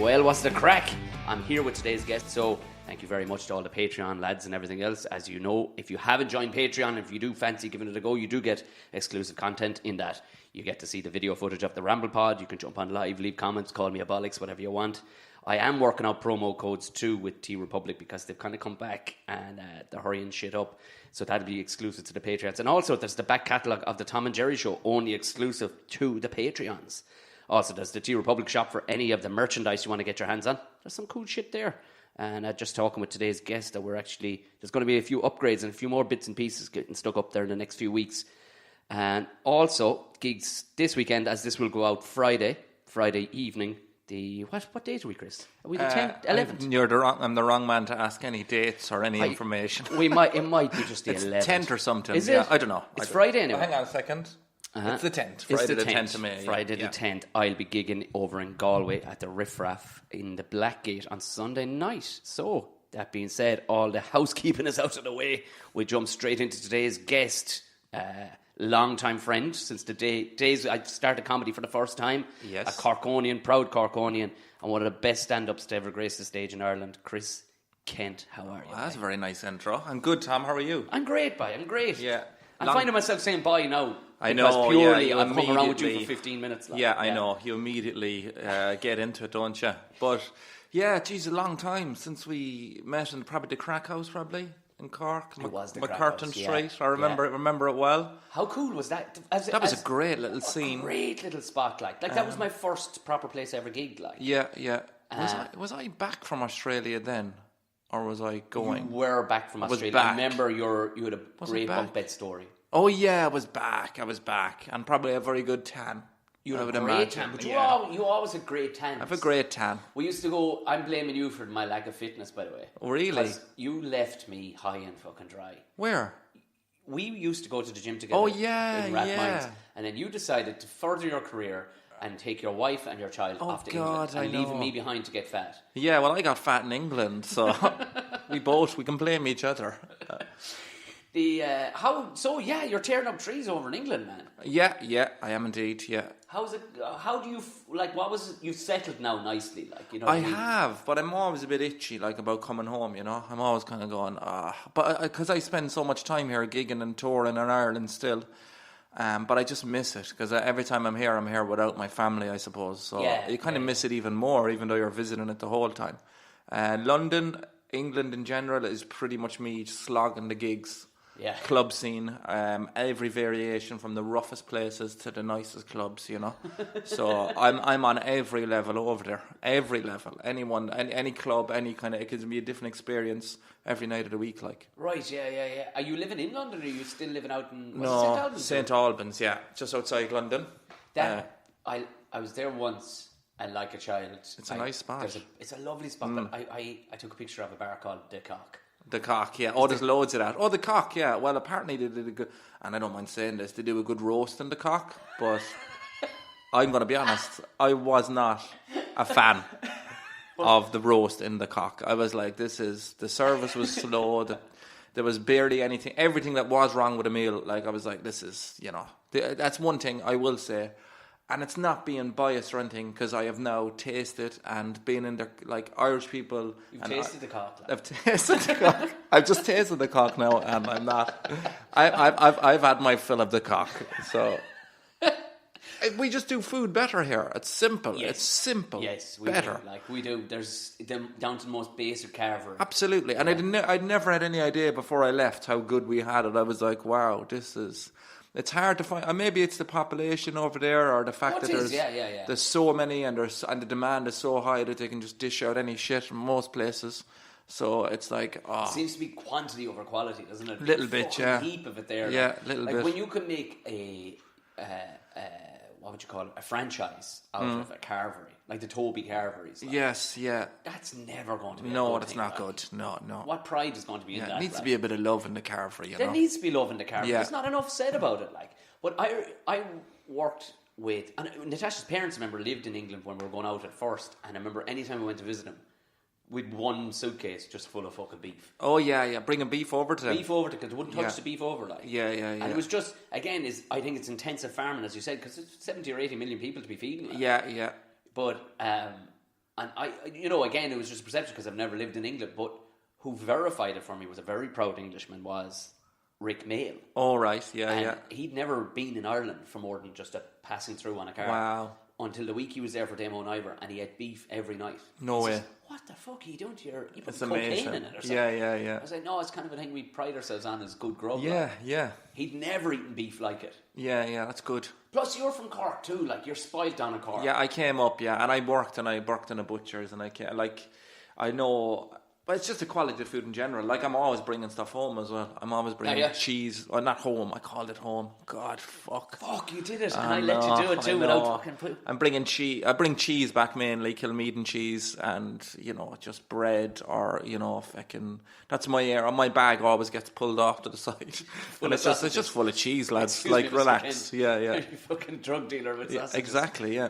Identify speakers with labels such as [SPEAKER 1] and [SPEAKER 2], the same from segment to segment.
[SPEAKER 1] Well, what's the crack? I'm here with today's guest, so thank you very much to all the Patreon lads and everything else. As you know, if you haven't joined Patreon, if you do fancy giving it a go, you do get exclusive content in that. You get to see the video footage of the Ramble Pod, you can jump on live, leave comments, call me a bollocks, whatever you want. I am working out promo codes too with T Republic because they've kind of come back and they're hurrying shit up. So that'll be exclusive to the Patreons. And also there's the back catalogue of the Tom and Jerry Show, only exclusive to the Patreons. Also, there's the T Republic shop for any of the merchandise you want to get your hands on. There's some cool shit there. And just talking with today's guest that there's going to be a few upgrades and a few more bits and pieces getting stuck up there in the next few weeks. And also, gigs this weekend, as this will go out Friday evening. What date are we, Chris? Are we the 10th, 11th?
[SPEAKER 2] I'm the wrong man to ask any dates or any information.
[SPEAKER 1] It might be just the 11th.
[SPEAKER 2] 10th or something.
[SPEAKER 1] Is it?
[SPEAKER 2] I don't know.
[SPEAKER 1] It's Friday anyway.
[SPEAKER 2] Hang on a second. It's the 10th. Friday the 10th of May.
[SPEAKER 1] Friday the 10th. I'll be gigging over in Galway at the Riff Raff in the Blackgate on Sunday night. So, that being said, all the housekeeping is out of the way. We jump straight into today's guest. Long-time friend since the days I started comedy for the first time.
[SPEAKER 2] Yes.
[SPEAKER 1] A Corkonian, proud Corkonian, and one of the best stand-ups to ever grace the stage in Ireland. Chris Kent, how are you?
[SPEAKER 2] That's a very nice intro. I'm good, Tom. How are you?
[SPEAKER 1] I'm great, bye. I'm great.
[SPEAKER 2] Yeah.
[SPEAKER 1] I'm finding myself saying bye now.
[SPEAKER 2] I know.
[SPEAKER 1] Purely,
[SPEAKER 2] yeah,
[SPEAKER 1] I've hung around with you for 15 minutes.
[SPEAKER 2] I know. You immediately get into it, don't you? But yeah, geez, a long time since we met in probably the Crack House, probably in Cork.
[SPEAKER 1] It was the
[SPEAKER 2] McCurtain
[SPEAKER 1] Crack
[SPEAKER 2] Street.
[SPEAKER 1] House,
[SPEAKER 2] I remember it well.
[SPEAKER 1] How cool was that?
[SPEAKER 2] That was a great little scene.
[SPEAKER 1] A great little spot, like that was my first proper place I ever gigged, like.
[SPEAKER 2] Yeah. Was I back from Australia then? Or was I going?
[SPEAKER 1] You were back from Australia. I remember you had a great bunk bed story.
[SPEAKER 2] Oh yeah, I was back, and probably a very good tan. You would have imagined.
[SPEAKER 1] Tan, but you always had great tans.
[SPEAKER 2] I have a great tan.
[SPEAKER 1] We used to go. I'm blaming you for my lack of fitness, by the way.
[SPEAKER 2] Really?
[SPEAKER 1] Because you left me high and fucking dry.
[SPEAKER 2] Where?
[SPEAKER 1] We used to go to the gym together.
[SPEAKER 2] Oh yeah,
[SPEAKER 1] in Rathmines, and then you decided to further your career and take your wife and your child off to England and leaving me behind to get fat.
[SPEAKER 2] Yeah, well, I got fat in England, so we can blame each other.
[SPEAKER 1] You're tearing up trees over in England, man.
[SPEAKER 2] Yeah, I am indeed. Yeah.
[SPEAKER 1] How's it? How do you what was it? You've settled now nicely, like, you know.
[SPEAKER 2] I have, but I'm always a bit itchy, like, about coming home. You know, I'm always kind of going, but because I spend so much time here gigging and touring in Ireland still. But I just miss it because every time I'm here without my family, I suppose. So you kind of miss it even more, even though you're visiting it the whole time. London, England in general, is pretty much me slogging the gigs.
[SPEAKER 1] Yeah.
[SPEAKER 2] Club scene, every variation from the roughest places to the nicest clubs, you know. So I'm on every level over there, every level. Anyone, any club, any kind of, it gives me a different experience every night of the week, like.
[SPEAKER 1] Right, yeah. Are you living in London, or are you still living out in
[SPEAKER 2] St Albans, yeah, just outside London.
[SPEAKER 1] I was there once, and like a child,
[SPEAKER 2] it's a nice spot.
[SPEAKER 1] It's a lovely spot, but I took a picture of a bar called The Cock.
[SPEAKER 2] The Cock, yeah. Oh, there's loads of that. Oh, the Cock, yeah. Well, apparently they did a good, and I don't mind saying this, they do a good roast in the Cock, but I'm going to be honest, I was not a fan of the roast in the Cock. I was like, the service was slow, there was barely anything, everything that was wrong with a meal, like, I was like, this is, you know, that's one thing I will say. And it's not being biased or anything, because I have now tasted and been in there, like, Irish people.
[SPEAKER 1] You've tasted the Cock. Like.
[SPEAKER 2] I've tasted the Cock. I've just tasted the Cock now, and I'm not. I've had my fill of the Cock. So we just do food better here. It's simple.
[SPEAKER 1] Yes.
[SPEAKER 2] It's simple.
[SPEAKER 1] Yes, we
[SPEAKER 2] better.
[SPEAKER 1] Do. Like, we do. There's down to the most basic carver.
[SPEAKER 2] Absolutely, and I'd never had any idea before I left how good we had it. I was like, wow, this is. It's hard to find. Maybe it's the population over there, or the fact that there's so many, and the demand is so high that they can just dish out any shit from most places. So it's like,
[SPEAKER 1] It seems to be quantity over quality, doesn't it?
[SPEAKER 2] Little bit, yeah.
[SPEAKER 1] A heap of it there.
[SPEAKER 2] Yeah, little bit.
[SPEAKER 1] Like when you can make what would you call it? A franchise out of a carvery, like the Toby Carveries. Like.
[SPEAKER 2] Yes, yeah.
[SPEAKER 1] That's never going to be.
[SPEAKER 2] No, that's not good. No.
[SPEAKER 1] What pride is going to be in that?
[SPEAKER 2] There needs to be a bit of love in the carvery. You know?
[SPEAKER 1] There needs to be love in the carvery.
[SPEAKER 2] Yeah.
[SPEAKER 1] There's not enough said about it. Like, but I worked with, and Natasha's parents, I remember, lived in England when we were going out at first, and I remember anytime we went to visit them, with one suitcase just full of fucking beef.
[SPEAKER 2] Oh yeah, bringing beef over to them.
[SPEAKER 1] Beef over, because they wouldn't touch the beef over, like.
[SPEAKER 2] Yeah.
[SPEAKER 1] And it was just, again, I think it's intensive farming, as you said, because it's 70 or 80 million people to be feeding. Like.
[SPEAKER 2] Yeah.
[SPEAKER 1] But And again, it was just perception because I've never lived in England, but who verified it for me was a very proud Englishman, was Rick Mail.
[SPEAKER 2] Oh, right, yeah,
[SPEAKER 1] And
[SPEAKER 2] yeah.
[SPEAKER 1] he'd never been in Ireland for more than just a passing through on a car.
[SPEAKER 2] Wow.
[SPEAKER 1] Until the week he was there for Damo and Ivor, and he had beef every night.
[SPEAKER 2] No way.
[SPEAKER 1] What the fuck are you doing to you put
[SPEAKER 2] It's
[SPEAKER 1] cocaine
[SPEAKER 2] amazing.
[SPEAKER 1] in it or something?
[SPEAKER 2] Yeah.
[SPEAKER 1] I was like, no, it's kind of a thing we pride ourselves on as good grub.
[SPEAKER 2] Yeah,
[SPEAKER 1] like.
[SPEAKER 2] yeah.
[SPEAKER 1] He'd never eaten beef like it.
[SPEAKER 2] Yeah, that's good.
[SPEAKER 1] Plus, you're from Cork too. Like, you're spoiled down in Cork.
[SPEAKER 2] Yeah, I came up, and I worked in a butcher's, and I know, but it's just the quality of food in general. Like, I'm always bringing stuff home as well. I'm always bringing cheese, or not home, I called it home. God, fuck.
[SPEAKER 1] Fuck, you did it, and I let you do it too without fucking poo.
[SPEAKER 2] I'm bringing cheese, I bring cheese back mainly, Kilmeaden cheese, and, just bread, or, that's my area. My bag always gets pulled off to the side. And it's just full of cheese, lads.
[SPEAKER 1] Excuse me,
[SPEAKER 2] relax. Yeah.
[SPEAKER 1] You're a fucking drug dealer with sausages.
[SPEAKER 2] Exactly, yeah.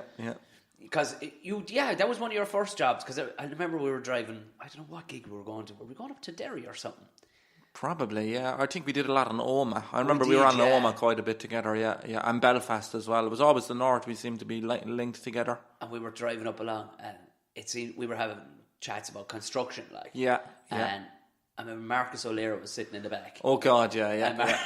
[SPEAKER 1] Because that was one of your first jobs. Because I remember we were driving. I don't know what gig we were going to. Were we going up to Derry or something?
[SPEAKER 2] Probably, yeah. I think we did a lot on Oma. I remember we were on Oma quite a bit together. Yeah. And Belfast as well. It was always the north. We seemed to be linked together.
[SPEAKER 1] And we were driving up along, and we were having chats about construction, like.
[SPEAKER 2] Yeah.
[SPEAKER 1] And I remember Marcus O'Leary was sitting in the back.
[SPEAKER 2] Oh God, yeah.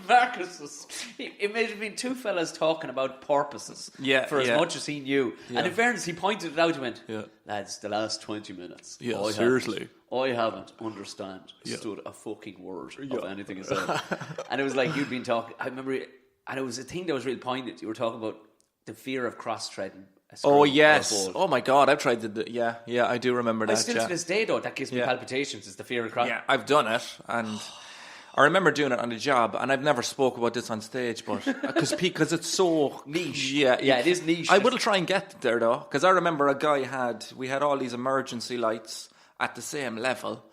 [SPEAKER 1] Marcus was. It may have been two fellas talking about porpoises. For as much as he knew. Yeah. And in fairness, he pointed it out and went, lads, the last 20 minutes.
[SPEAKER 2] Yeah, seriously.
[SPEAKER 1] I haven't understood a fucking word of anything he said. And it was like you'd been talking. I remember, and it was a thing that was really poignant. You were talking about the fear of cross-treading.
[SPEAKER 2] Oh, yes. Oh, my God. I've tried Yeah, I do remember that.
[SPEAKER 1] Still to this day, though, that gives me palpitations, is the fear of cross.
[SPEAKER 2] Yeah, I've done it, and I remember doing it on the job, and I've never spoke about this on stage, but because it's so
[SPEAKER 1] niche.
[SPEAKER 2] Yeah,
[SPEAKER 1] it is niche.
[SPEAKER 2] I will try and get there, though, because I remember a guy we had all these emergency lights at the same level,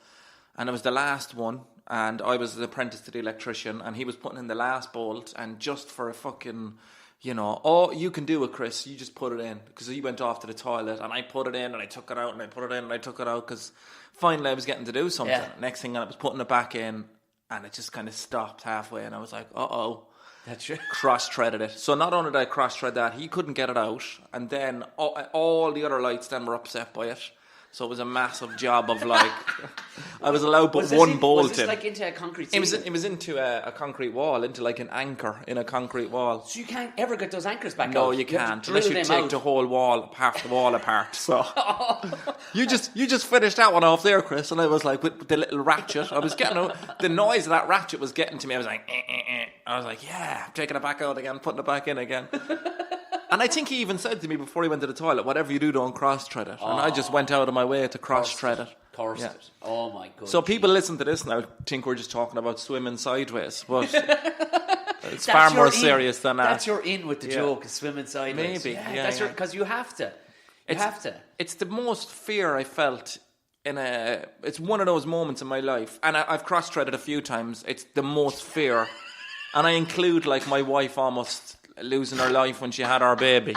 [SPEAKER 2] and it was the last one, and I was the apprentice to the electrician, and he was putting in the last bolt, and just for a fucking... you can do it, Chris. You just put it in. Because he went off to the toilet, and I put it in, and I took it out, and I put it in, and I took it out, because finally I was getting to do something.
[SPEAKER 1] Yeah.
[SPEAKER 2] Next thing I was putting it back in, and it just kind of stopped halfway, and I was like, uh-oh.
[SPEAKER 1] That's right.
[SPEAKER 2] Cross-threaded it. So not only did I cross-thread that, he couldn't get it out, and then all the other lights then were upset by it. So it was a massive job of I was allowed but one bolt in.
[SPEAKER 1] Was this like into a concrete ceiling?
[SPEAKER 2] It was into a concrete wall, into like an anchor in a concrete wall.
[SPEAKER 1] So you can't ever get those anchors back out?
[SPEAKER 2] No, you can't, unless you take the whole wall, half the wall apart. So you just finished that one off there, Chris, and I was like, with the little ratchet, I was getting the noise of that ratchet was getting to me. I was like, I was like, yeah, taking it back out again, putting it back in again. And I think he even said to me before he went to the toilet, whatever you do, don't cross-thread it. And I just went out of my way to cross-thread it.
[SPEAKER 1] It. Oh, my God.
[SPEAKER 2] So people listen to this now think we're just talking about swimming sideways. But it's far more serious than that.
[SPEAKER 1] That's your in with the joke, swimming sideways.
[SPEAKER 2] Maybe.
[SPEAKER 1] Because you have to.
[SPEAKER 2] It's the most fear I felt it's one of those moments in my life. And I've cross-threaded a few times. It's the most fear. And I include my wife almost losing her life when she had our baby.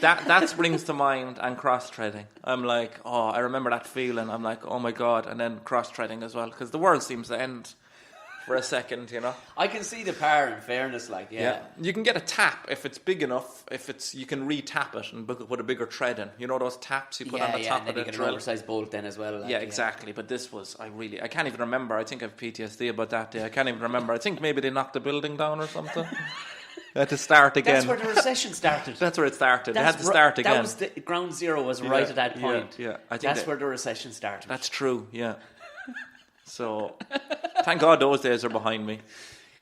[SPEAKER 2] That springs to mind, and cross-threading. I'm like, I remember that feeling. I'm like, oh my God. And then cross-threading as well, because the world seems to end for a second,
[SPEAKER 1] I can see the power, in fairness,
[SPEAKER 2] You can get a tap if it's big enough. You can re-tap it and put a bigger thread in. You know those taps you put on the top of the drill? Yeah, and then you get an
[SPEAKER 1] oversized bolt then as well.
[SPEAKER 2] Exactly. But this was, I can't even remember. I think I have PTSD about that day. I can't even remember. I think maybe they knocked the building down or something. They had to start again.
[SPEAKER 1] That's where the recession started.
[SPEAKER 2] That's where it started. They had to start again.
[SPEAKER 1] That was the ground zero was right at that point.
[SPEAKER 2] Yeah. I think
[SPEAKER 1] that's where the recession started.
[SPEAKER 2] That's true, yeah. So, thank God those days are behind me.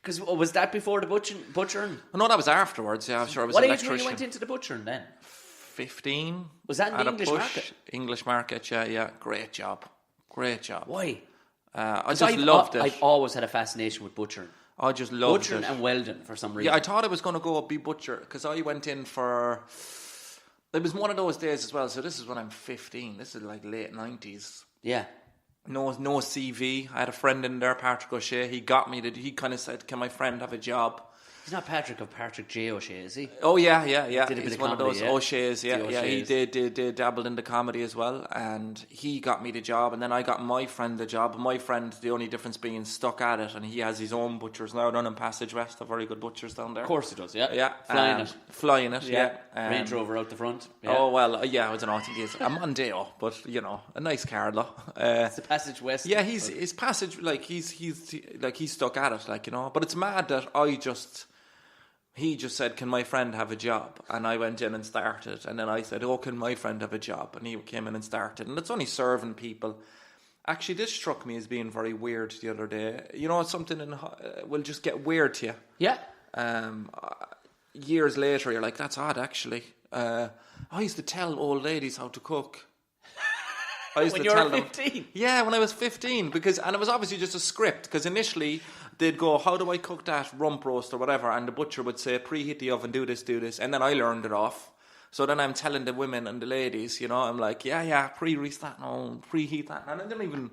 [SPEAKER 1] Because was that before the butchering?
[SPEAKER 2] No, that was afterwards, yeah. I'm sure I was
[SPEAKER 1] an
[SPEAKER 2] electrician.
[SPEAKER 1] What age when you went into the butchering then?
[SPEAKER 2] 15.
[SPEAKER 1] Was that in the English market?
[SPEAKER 2] English market, yeah. Great job.
[SPEAKER 1] Why?
[SPEAKER 2] I just loved it.
[SPEAKER 1] I've always had a fascination with butchering.
[SPEAKER 2] I just loved
[SPEAKER 1] butchering
[SPEAKER 2] it.
[SPEAKER 1] and welding for some reason.
[SPEAKER 2] Yeah, I thought I was going to go be butcher because I went in for... It was one of those days as well, so this is when I'm 15. This is like late 90s.
[SPEAKER 1] Yeah.
[SPEAKER 2] No CV. I had a friend in there, Patrick O'Shea. He got me. He kind of said, can my friend have a job?
[SPEAKER 1] He's not Patrick of Patrick J. O'Shea, is he?
[SPEAKER 2] Oh yeah.
[SPEAKER 1] Did a bit
[SPEAKER 2] He's
[SPEAKER 1] of
[SPEAKER 2] one
[SPEAKER 1] comedy,
[SPEAKER 2] of those
[SPEAKER 1] yeah?
[SPEAKER 2] O'Shea's. Yeah,
[SPEAKER 1] The
[SPEAKER 2] yeah. He
[SPEAKER 1] O'Shea's.
[SPEAKER 2] did dabbled into comedy as well, and he got me the job, and then I got my friend the job. My friend, the only difference being stuck at it, and he has his own butchers now down in Passage West. They're very good butchers down there.
[SPEAKER 1] Of course he does, yeah.
[SPEAKER 2] Yeah, flying it.
[SPEAKER 1] Range Rover out the front. Yeah.
[SPEAKER 2] Oh well, yeah. I don't know. I think he's a Mondeo, but a nice car though.
[SPEAKER 1] It's the Passage West.
[SPEAKER 2] Yeah, his Passage, like he's stuck at it, like But it's mad that he just said, "Can my friend have a job?" And I went in and started, and then I said, "Oh, can my friend have a job?" And he came in and started, and it's only serving people. Actually, this struck me as being very weird the other day. Something will just get weird to you.
[SPEAKER 1] Yeah.
[SPEAKER 2] Years later, you're like, "That's odd." Actually, I used to tell old ladies how to cook. I used
[SPEAKER 1] when
[SPEAKER 2] to
[SPEAKER 1] you
[SPEAKER 2] tell
[SPEAKER 1] were
[SPEAKER 2] them,
[SPEAKER 1] 15?
[SPEAKER 2] Yeah, when I was 15, and it was obviously just a script, because initially they'd go, "How do I cook that rump roast or whatever?" And the butcher would say, "Preheat the oven, do this," and then I learned it off. So then I'm telling the women and the ladies, I'm like, yeah, preheat that, no, preheat that, and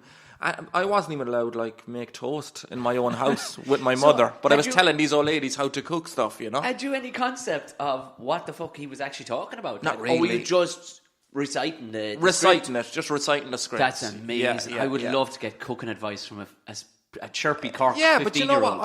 [SPEAKER 2] I wasn't even allowed make toast in my own house with my mother, but I was telling these old ladies how to cook stuff,
[SPEAKER 1] Had you any concept of what the fuck he was actually talking about?
[SPEAKER 2] Not really.
[SPEAKER 1] Or were you just reciting the
[SPEAKER 2] reciting the script?
[SPEAKER 1] That's amazing. I would love to get cooking advice from a chirpy Cork 15-year-old.
[SPEAKER 2] Yeah, but you know what?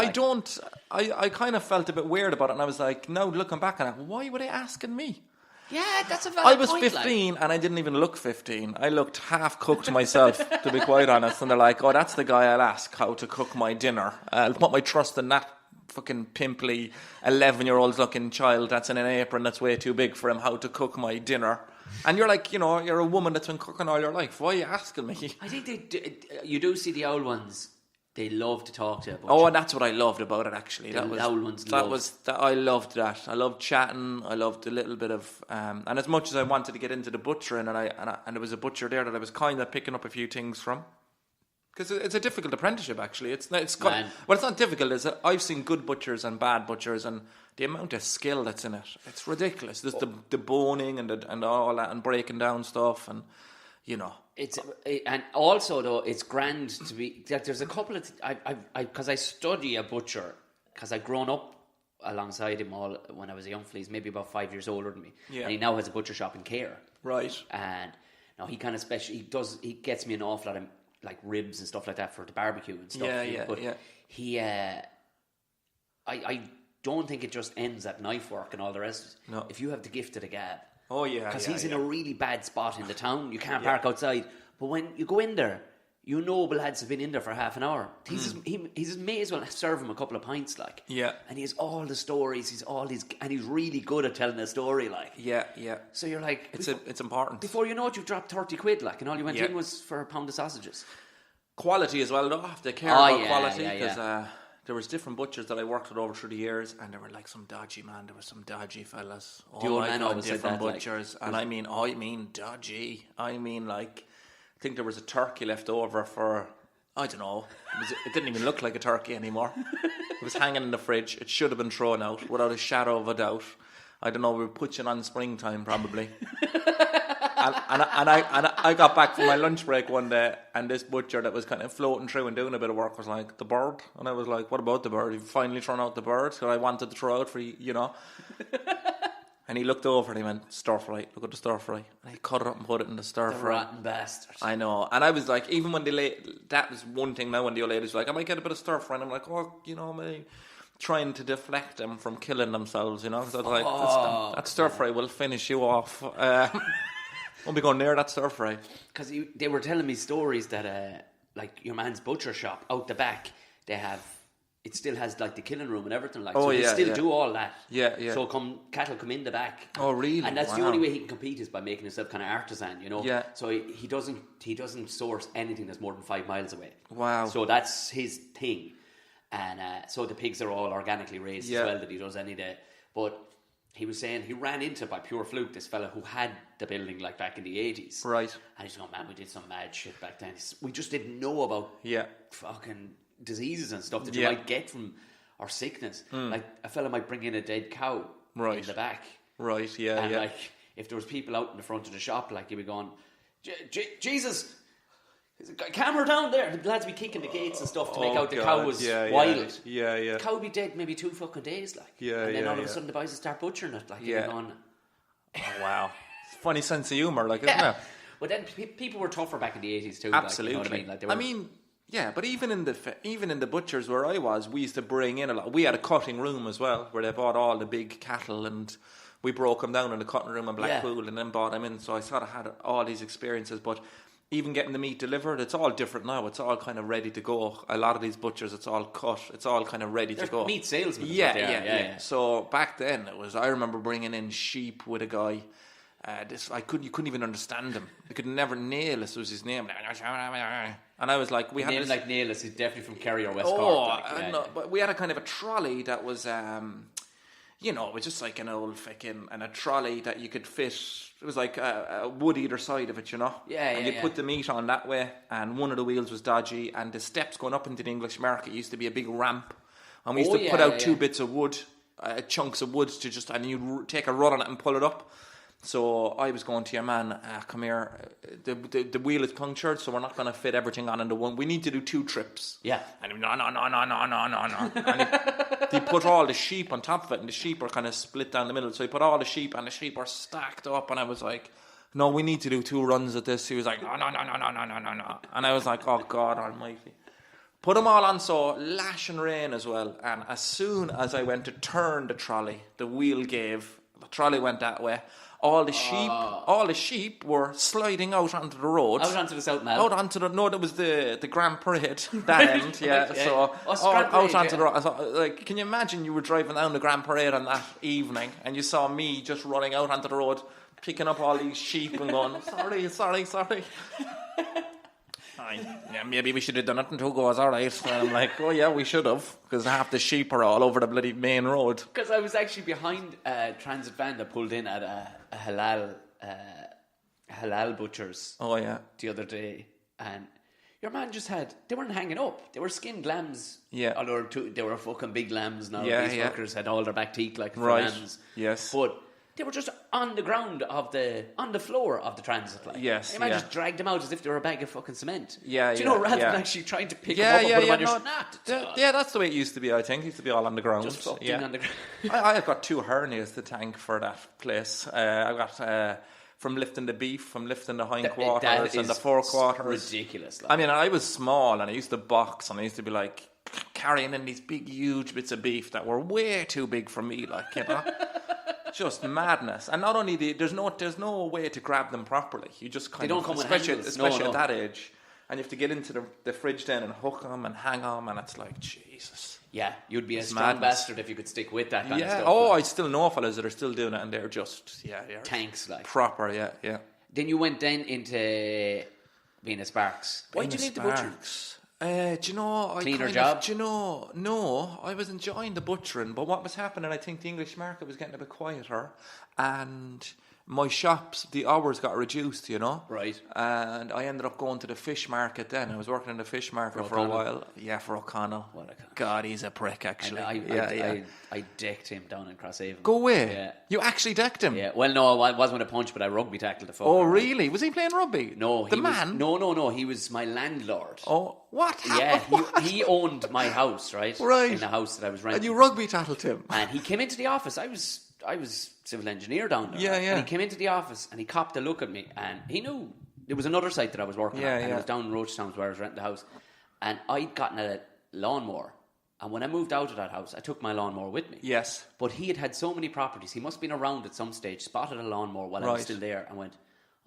[SPEAKER 2] I kind of felt a bit weird about it, and I was like, now looking back on it, why were they asking me?
[SPEAKER 1] Yeah, that's a valid point.
[SPEAKER 2] I was 15 and I didn't even look 15. I looked half cooked myself, to be quite honest. And they're like, "Oh, that's the guy I'll ask how to cook my dinner. I'll put my trust in that fucking pimply 11-year-old looking child that's in an apron that's way too big for him, how to cook my dinner." And you're like, you're a woman that's been cooking all your life. Why are you asking me?
[SPEAKER 1] I think you do see the old ones. They love to talk to you about.
[SPEAKER 2] Oh, and that's what I loved about it. Actually,
[SPEAKER 1] I
[SPEAKER 2] loved that. I loved chatting. I loved a little bit of, and as much as I wanted to get into the butchering, and there was a butcher there that I was kind of picking up a few things from, because it's a difficult apprenticeship. Actually, it's not difficult. Is that I've seen good butchers and bad butchers, and the amount of skill that's in it, it's ridiculous. There's the boning and all that, and breaking down stuff, and and
[SPEAKER 1] also though it's grand to be like, there's a couple of because I study a butcher, because I've grown up alongside him all when I was a young fleas, maybe about 5 years older than me, and he now has a butcher shop in Care,
[SPEAKER 2] right?
[SPEAKER 1] And now he kind of he gets me an awful lot of like ribs and stuff like that for the barbecue and stuff. He I don't think it just ends at knife work and all the rest of it.
[SPEAKER 2] No.
[SPEAKER 1] If you have the gift of the gab.
[SPEAKER 2] Oh yeah,
[SPEAKER 1] because he's in a really bad spot in the town. You can't park outside. But when you go in there, the lads have been in there for half an hour. He may as well serve him a couple of pints, like.
[SPEAKER 2] Yeah.
[SPEAKER 1] And he has all the stories. And he's really good at telling a story, like.
[SPEAKER 2] Yeah.
[SPEAKER 1] So you're like,
[SPEAKER 2] it's important.
[SPEAKER 1] Before you know it, you've dropped 30 quid, like, and all you went in was for a pound of sausages.
[SPEAKER 2] Quality as well, though. I have to care about quality,
[SPEAKER 1] because
[SPEAKER 2] there was different butchers that I worked with over through the years, and there were like some dodgy fellas.
[SPEAKER 1] The old man always said
[SPEAKER 2] different
[SPEAKER 1] that,
[SPEAKER 2] butchers, and I mean dodgy. I mean, like, I think there was a turkey left over for, I don't know. It didn't even look like a turkey anymore. It was hanging in the fridge. It should have been thrown out without a shadow of a doubt. I don't know. We were pushing on springtime probably. And I got back from my lunch break one day, and this butcher that was kind of floating through and doing a bit of work was like, "The bird?" And I was like, "What about the bird? You've finally thrown out the bird that I wanted to throw out for you." And he looked over and he went, "Stir fry, look at the stir fry." And he cut it up and put it in the stir fry.
[SPEAKER 1] Rotten bastards.
[SPEAKER 2] I know. And I was like, even when that was one thing now when the old lady's like, "I might get a bit of stir fry," and I'm like, "Oh, maybe." Trying to deflect them from killing themselves, because I was like, that stir fry will finish you off. Won't be going near that stir fry.
[SPEAKER 1] Because they were telling me stories that, like your man's butcher shop out the back, it still has like the killing room and everything. Like, so they still do all that.
[SPEAKER 2] Yeah.
[SPEAKER 1] So cattle come in the back.
[SPEAKER 2] Oh, really?
[SPEAKER 1] And that's the only way he can compete is by making himself kind of artisan,
[SPEAKER 2] Yeah.
[SPEAKER 1] So he doesn't source anything that's more than 5 miles away.
[SPEAKER 2] Wow.
[SPEAKER 1] So that's his thing, and so the pigs are all organically raised as well. That he does any day, but. He was saying he ran into, by pure fluke, this fella who had the building like back in the 80s.
[SPEAKER 2] Right.
[SPEAKER 1] And he's going, "Man, we did some mad shit back then. We just didn't know about fucking diseases and stuff that you might get from, or sickness. Like a fella might bring in a dead cow in the back.
[SPEAKER 2] Right, yeah,
[SPEAKER 1] like if there was people out in the front of the shop, like you'd be going, Jesus, Calm her down there. The lads be kicking the gates and stuff to make out the
[SPEAKER 2] God.
[SPEAKER 1] cow was
[SPEAKER 2] Yeah,
[SPEAKER 1] wild.
[SPEAKER 2] Yeah.
[SPEAKER 1] The cow would be dead maybe 2 fucking days, like.
[SPEAKER 2] Yeah,
[SPEAKER 1] and then
[SPEAKER 2] yeah,
[SPEAKER 1] all of a
[SPEAKER 2] yeah.
[SPEAKER 1] sudden the boys would start butchering it, like.
[SPEAKER 2] Yeah.
[SPEAKER 1] And going,
[SPEAKER 2] Oh, wow. Funny sense of humour, like, isn't it?
[SPEAKER 1] But then people were tougher back in the 80s too.
[SPEAKER 2] Absolutely.
[SPEAKER 1] Like, you know what I mean? Like, they were,
[SPEAKER 2] Yeah, but even in the butchers where I was, we used to bring in a lot. We had a cutting room as well, where they bought all the big cattle, and we broke them down in the cutting room in Blackpool, and then bought them in. So I sort of had all these experiences. But even getting the meat delivered, it's all different now. It's all kind of ready to go. A lot of these butchers, it's all cut. It's all kind of ready to go.
[SPEAKER 1] meat salesmen.
[SPEAKER 2] Yeah. So back then, I remember bringing in sheep with a guy. You couldn't even understand him. You could never Nailus was his name, and I was like, we had
[SPEAKER 1] name like Nailus is definitely from Kerry or West Cork.
[SPEAKER 2] But we had a kind of a trolley that was, it was just like an old and a trolley that you could fit. It was like a wood either side of it, and you put the meat on that way, and one of the wheels was dodgy, and the steps going up into the English market used to be a big ramp, and we used to put out 2 bits of wood, chunks of wood and you'd take a run on it and pull it up. So I was going to your man, come here, the wheel is punctured, so we're not going to fit everything on into one. We need to do 2 trips.
[SPEAKER 1] Yeah.
[SPEAKER 2] And he, no. And he put all the sheep on top of it, and the sheep are kind of split down the middle. So he put all the sheep, and the sheep are stacked up, and I was like, no, we need to do 2 runs at this. He was like, no. And I was like, oh, God almighty. Put them all on, so lash and rain as well. And as soon as I went to turn the trolley, the wheel gave, the trolley went that way. All the sheep were sliding out onto the road.
[SPEAKER 1] Out onto the South Mall.
[SPEAKER 2] Out onto that was the Grand Parade, that end, yeah. So, out onto the road. So, like, can you imagine you were driving down the Grand Parade on that evening, and you saw me just running out onto the road, picking up all these sheep and going, sorry. Yeah, maybe we should have done it in 2 goes, all right. And I'm like, oh yeah, we should have, because half the sheep are all over the bloody main road.
[SPEAKER 1] Because I was actually behind a transit van that pulled in at a halal butcher's.
[SPEAKER 2] Oh yeah.
[SPEAKER 1] The other day, and your man just they weren't hanging up. They were skinned lambs.
[SPEAKER 2] Yeah.
[SPEAKER 1] Although they were fucking big lambs now.
[SPEAKER 2] Yeah,
[SPEAKER 1] These fuckers had all their back teeth like
[SPEAKER 2] right.
[SPEAKER 1] lambs.
[SPEAKER 2] Yes.
[SPEAKER 1] But they were just on the ground on the floor of the transit line.
[SPEAKER 2] Yes,
[SPEAKER 1] your man just dragged them out as if they were a bag of fucking cement.
[SPEAKER 2] Yeah,
[SPEAKER 1] do you know, rather than actually trying to pick them up and put them on your snap.
[SPEAKER 2] Yeah, that's the way it used to be, I think. It used to be all on the ground.
[SPEAKER 1] Just fucking on the ground.
[SPEAKER 2] I've got 2 hernias to thank for that place. I got from lifting the beef, from lifting the hindquarters and the forequarters.
[SPEAKER 1] Ridiculous.
[SPEAKER 2] I mean, I was small and I used to box, and I used to be like carrying in these big, huge bits of beef that were way too big for me, like, you know. Just madness. And not only there's no way to grab them properly. You just kind of, especially at that age, and you have to get into the fridge then and hook them and hang them, and it's like, Jesus.
[SPEAKER 1] Yeah, you'd be a strong bastard if you could stick with that kind of stuff.
[SPEAKER 2] Oh, I still know fellas that are still doing it, and they're just
[SPEAKER 1] tanks, like
[SPEAKER 2] proper. Yeah.
[SPEAKER 1] Then you went into being a Sparks. Why did you leave the butcher?
[SPEAKER 2] Do you know,
[SPEAKER 1] cleaner job?
[SPEAKER 2] No, I was enjoying the butchering, but what was happening, I think the English market was getting a bit quieter, and my shops, the hours got reduced, you know.
[SPEAKER 1] Right.
[SPEAKER 2] And I ended up going to the fish market then. I was working in the fish market for a while. Yeah, for O'Connell.
[SPEAKER 1] What a
[SPEAKER 2] God, he's a prick, actually.
[SPEAKER 1] I decked him down in Crosshaven.
[SPEAKER 2] Go away.
[SPEAKER 1] Yeah.
[SPEAKER 2] You actually decked him?
[SPEAKER 1] Yeah. Well, no, I wasn't with a punch, but I rugby tackled the fucker.
[SPEAKER 2] Oh, really? Was he playing rugby?
[SPEAKER 1] No.
[SPEAKER 2] Man?
[SPEAKER 1] No. He was my landlord.
[SPEAKER 2] Oh, what?
[SPEAKER 1] Yeah, he owned my house, right?
[SPEAKER 2] Right.
[SPEAKER 1] In the house that I was renting.
[SPEAKER 2] And you rugby tackled him?
[SPEAKER 1] And he came into the office. I was civil engineer down there.
[SPEAKER 2] Yeah.
[SPEAKER 1] And he came into the office and he copped a look at me, and he knew there was another site that I was working on, and it was down in Roachtown where I was renting the house. And I'd gotten a lawnmower, and when I moved out of that house, I took my lawnmower with me.
[SPEAKER 2] Yes.
[SPEAKER 1] But he had so many properties. He must have been around at some stage, spotted a lawnmower while I was still there, and went,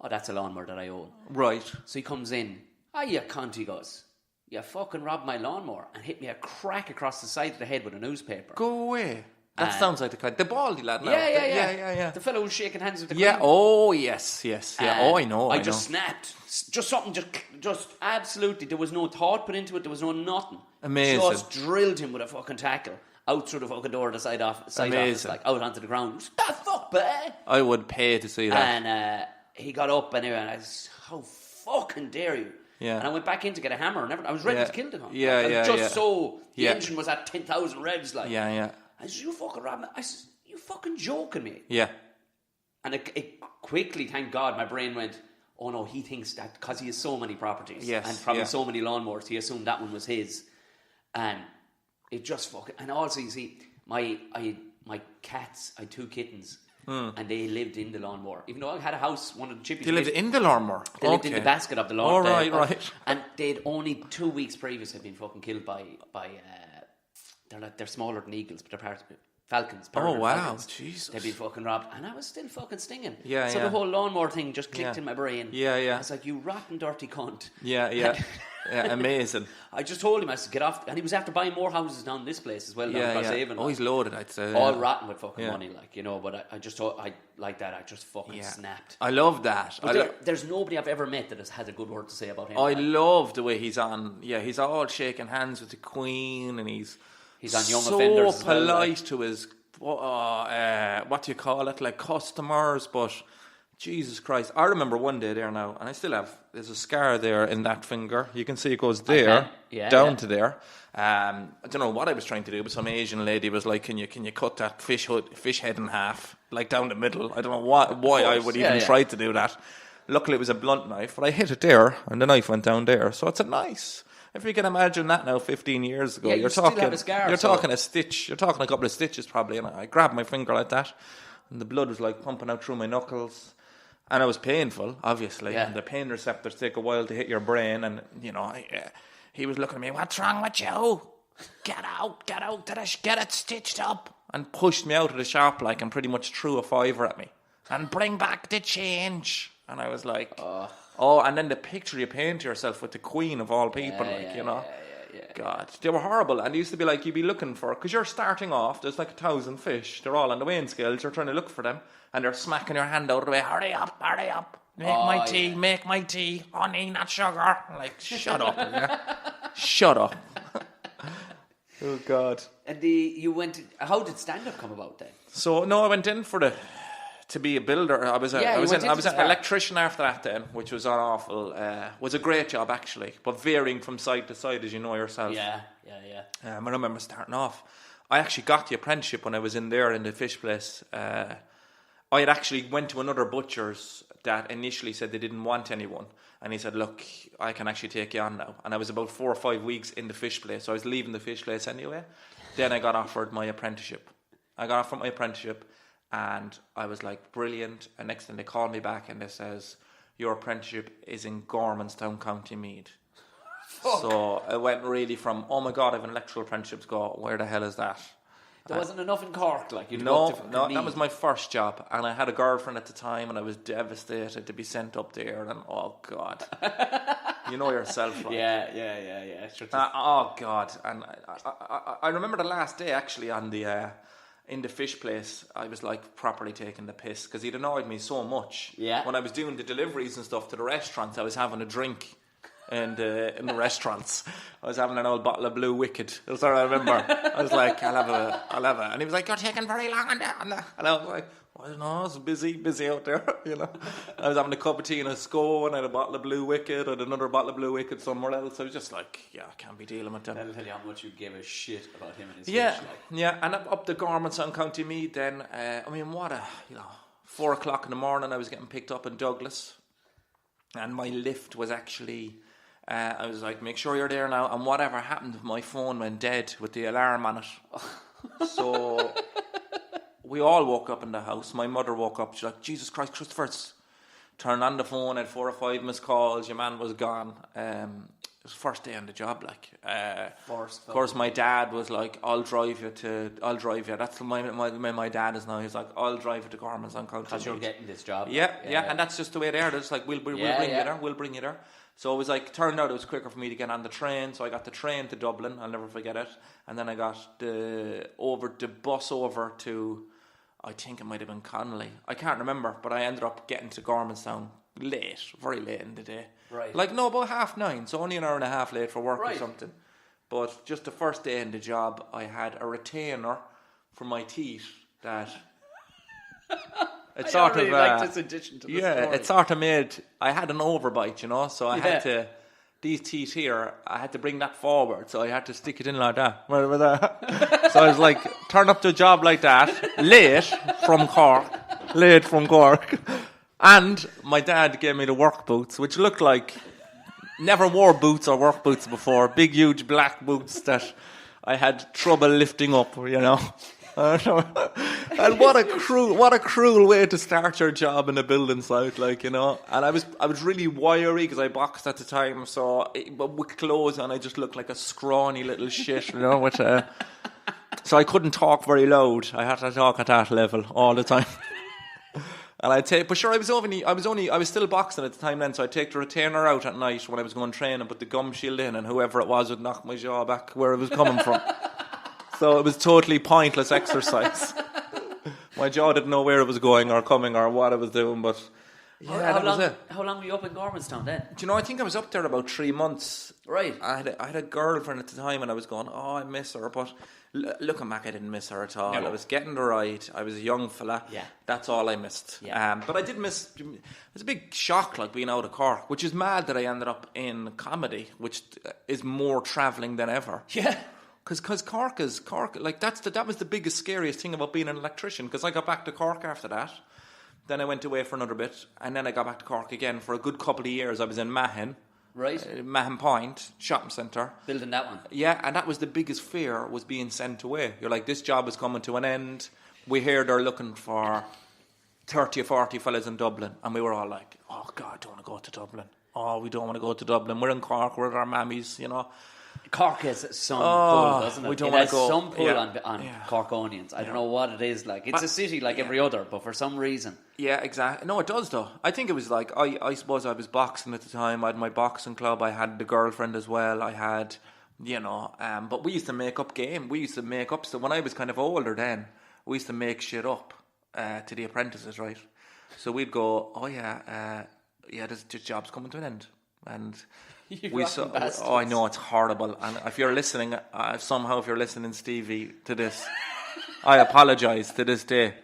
[SPEAKER 1] oh, that's a lawnmower that I own. Right. So he comes in, you cunt, he goes, you fucking robbed my lawnmower, and hit me a crack across the side of the head with a newspaper.
[SPEAKER 2] Go away. That sounds like the baldy lad now.
[SPEAKER 1] Yeah. The fellow who's shaking hands with the
[SPEAKER 2] Queen. Oh, yes. Yeah, I know.
[SPEAKER 1] I just snapped. Just something, just absolutely. There was no thought put into it. There was no nothing.
[SPEAKER 2] Amazing.
[SPEAKER 1] Just drilled him with a fucking tackle out through the fucking door of the side office, like out onto the ground. What the fuck, man?
[SPEAKER 2] I would pay to see that.
[SPEAKER 1] And he got up anyway, and I was, how fucking dare you?
[SPEAKER 2] Yeah.
[SPEAKER 1] And I went back in to get a hammer, and I was ready to kill the
[SPEAKER 2] guy.
[SPEAKER 1] The engine was at 10,000 revs, like.
[SPEAKER 2] Yeah.
[SPEAKER 1] I said, you fucking robbed me. I said, you fucking joking me.
[SPEAKER 2] Yeah.
[SPEAKER 1] And it quickly, thank God, my brain went, oh no, he thinks that because he has so many properties
[SPEAKER 2] Yes,
[SPEAKER 1] and probably
[SPEAKER 2] yeah.
[SPEAKER 1] so many lawnmowers, he assumed that one was his. And it just fucking... And also, you see, my cats, I had 2 kittens, and they lived in the lawnmower. Even though I had a house, one of the chippies...
[SPEAKER 2] They lived in the lawnmower?
[SPEAKER 1] They lived in the basket of the lawnmower.
[SPEAKER 2] Oh, right.
[SPEAKER 1] And they'd only 2 weeks previous had been fucking killed by they're smaller than eagles, but they're falcons.
[SPEAKER 2] Oh, wow.
[SPEAKER 1] Falcons.
[SPEAKER 2] Jesus.
[SPEAKER 1] They'd been fucking robbed. And I was still fucking stinging.
[SPEAKER 2] Yeah,
[SPEAKER 1] so
[SPEAKER 2] yeah.
[SPEAKER 1] the whole lawnmower thing just clicked in my brain.
[SPEAKER 2] Yeah, yeah.
[SPEAKER 1] I was like, you rotten, dirty cunt.
[SPEAKER 2] Yeah, yeah. Yeah, amazing.
[SPEAKER 1] I just told him, I said, get off. And he was after buying more houses down this place as well.
[SPEAKER 2] Yeah,
[SPEAKER 1] down
[SPEAKER 2] yeah.
[SPEAKER 1] Avon,
[SPEAKER 2] Oh, he's loaded, I'd say.
[SPEAKER 1] all rotten with fucking
[SPEAKER 2] Yeah.
[SPEAKER 1] money, like, you know. But I just thought, I like that. I just fucking snapped.
[SPEAKER 2] I love that.
[SPEAKER 1] But there's nobody I've ever met that has had a good word to say about him.
[SPEAKER 2] I love the way he's on. Yeah, he's all shaking hands with the Queen, and he's
[SPEAKER 1] on Young
[SPEAKER 2] so
[SPEAKER 1] Offenders as well,
[SPEAKER 2] polite
[SPEAKER 1] like.
[SPEAKER 2] to his what do you call it, like customers. But Jesus Christ, I remember one day there now, and I still have. There's a scar there in that finger. You can see it goes there down to there. I don't know what I was trying to do, but some Asian lady was like, "Can you cut that fish head in half, like down the middle?" I don't know why I would even try to do that. Luckily, it was a blunt knife, but I hit it there, and the knife went down there. So it's a nice. If you can imagine that now, 15 years ago, you're talking.
[SPEAKER 1] Still have a scar,
[SPEAKER 2] you're talking a stitch. You're talking a couple of stitches probably, and I grabbed my finger like that, and the blood was like pumping out through my knuckles. And it was painful, obviously.
[SPEAKER 1] Yeah.
[SPEAKER 2] And the pain receptors take a while to hit your brain. And, you know, he was looking at me, "What's wrong with you? Get out get it stitched up." And pushed me out of the shop, like, and pretty much threw a $5 at me. And bring back the change. And I was like, and then the picture you paint yourself with the Queen of all people, you know. God, they were horrible. And it used to be like, you'd be looking for, because you're starting off, there's like 1,000 fish. They're all on the weighing scales. You're trying to look for them. And they're smacking your hand out of the way. Hurry up. Make my tea. Honey, not sugar. Like, shut up. Yeah? Shut up. Oh, God.
[SPEAKER 1] And how did stand-up come about then?
[SPEAKER 2] So, no, I went in to be a builder. I was an electrician after that then, which was an awful, was a great job actually, but varying from side to side, as you know yourself.
[SPEAKER 1] Yeah.
[SPEAKER 2] I remember starting off. I actually got the apprenticeship when I was in there in the fish place. I had actually went to another butcher's that initially said they didn't want anyone. And he said, "Look, I can actually take you on now." And I was about 4 or 5 weeks in the fish place. So I was leaving the fish place anyway. Then I got offered my apprenticeship. And I was like, brilliant. And next thing they called me back and they says, "Your apprenticeship is in Gormanstown, County Meath." So I went really from, oh my God, I have an electrical apprenticeship, to go, where the hell is that?
[SPEAKER 1] There wasn't enough in Cork, like you'd
[SPEAKER 2] No, that was my first job, and I had a girlfriend at the time, and I was devastated to be sent up there. And oh God, you know yourself, right?
[SPEAKER 1] Yeah. Sure.
[SPEAKER 2] Oh God, and I remember the last day actually on the in the fish place. I was like properly taking the piss because he'd annoyed me so much.
[SPEAKER 1] Yeah.
[SPEAKER 2] When I was doing the deliveries and stuff to the restaurants, I was having a drink. And in the restaurants, I was having an old bottle of Blue Wicked. That's what I remember. I was like, I'll have a. And he was like, "You're taking very long on that." And I was like, "I don't know, it's busy out there," you know. I was having a cup of tea and a scone, and I had a bottle of Blue Wicked, and another bottle of Blue Wicked somewhere else. I was just like, yeah, I can't be dealing with them.
[SPEAKER 1] That'll tell you how much you gave a shit about him and his
[SPEAKER 2] Yeah,
[SPEAKER 1] fish, like.
[SPEAKER 2] yeah. And up the Gormanstown, County Meath then, I mean, 4 o'clock in the morning, I was getting picked up in Douglas. And my lift was actually... I was like, "Make sure you're there now." And whatever happened, my phone went dead with the alarm on it. So we all woke up in the house. My mother woke up. She's like, "Jesus Christ, Christopher's." Turned on the phone, had 4 or 5 missed calls. Your man was gone. It was the first day on the job, like. Of course, my dad was like, "I'll drive you." That's my dad is now. He's like, "I'll drive you to Gormanstown, County Meath."
[SPEAKER 1] Because you're getting this job.
[SPEAKER 2] Yeah, and that's just the way they are. They're just like, we'll bring you there. We'll bring you there. So it was like, turned out it was quicker for me to get on the train. So I got the train to Dublin. I'll never forget it. And then I got the bus over to, I think it might have been Connolly. I can't remember, but I ended up getting to Gormanstown very late in the day.
[SPEAKER 1] Right.
[SPEAKER 2] Like, no, about 9:30. So only an hour and a half late for work or something. But just the first day in the job, I had a retainer for my teeth that... It's sort of
[SPEAKER 1] like this addition to the story.
[SPEAKER 2] It sort of made. I had an overbite, you know, so I had to. These teeth here, I had to bring that forward, so I had to stick it in like that. So I was like, turn up to a job like that, late from Cork, And my dad gave me the work boots, which looked like never wore boots or work boots before. Big, huge black boots that I had trouble lifting up, you know. And what a cruel way to start your job in a building site, like, you know. And I was really wiry because I boxed at the time, so but with clothes on, I just looked like a scrawny little shit, you know. So I couldn't talk very loud. I had to talk at that level all the time. And I'd take, but sure, I was still boxing at the time then, so I'd take the retainer out at night when I was going training, put the gum shield in, and whoever it was would knock my jaw back where it was coming from. So it was totally pointless exercise. My jaw didn't know where it was going or coming or what I was doing, but yeah, that was it.
[SPEAKER 1] How long were you up in Gormanstown then?
[SPEAKER 2] Do you know, I think I was up there about 3 months.
[SPEAKER 1] Right.
[SPEAKER 2] I had a girlfriend at the time, and I was going, oh, I miss her, but looking back, I didn't miss her at all. No. I was getting the right. I was a young fella.
[SPEAKER 1] Yeah.
[SPEAKER 2] That's all I missed.
[SPEAKER 1] Yeah.
[SPEAKER 2] But I did miss. It was a big shock, like, being out of Cork, which is mad that I ended up in comedy, which is more travelling than ever.
[SPEAKER 1] Yeah.
[SPEAKER 2] Because Cork, like, that was the biggest, scariest thing about being an electrician, because I got back to Cork after that. Then I went away for another bit, and then I got back to Cork again for a good couple of years. I was in Mahon.
[SPEAKER 1] Right.
[SPEAKER 2] Mahon Point shopping centre.
[SPEAKER 1] Building that one.
[SPEAKER 2] Yeah, and that was the biggest fear, was being sent away. You're like, this job is coming to an end. We hear they're looking for 30 or 40 fellas in Dublin. And we were all like, oh, God, I don't want to go to Dublin. Oh, we don't want to go to Dublin. We're in Cork, we're with our mammies, you know.
[SPEAKER 1] Cork has some pull, doesn't it?
[SPEAKER 2] We don't
[SPEAKER 1] it
[SPEAKER 2] want
[SPEAKER 1] has
[SPEAKER 2] to go.
[SPEAKER 1] Some pull on Corkonians. I don't know what it is like. It's a city like every other, but for some reason.
[SPEAKER 2] Yeah, exactly. No, it does though. I think it was like, I suppose I was boxing at the time. I had my boxing club. I had the girlfriend as well. I had, you know, but we used to make up game. We used to make up. So when I was kind of older then, we used to make shit up to the apprentices, right? So we'd go, oh yeah, this job's coming to an end. And I know, it's horrible. And if you're listening, if you're listening, Stevie, to this, I apologise to this day.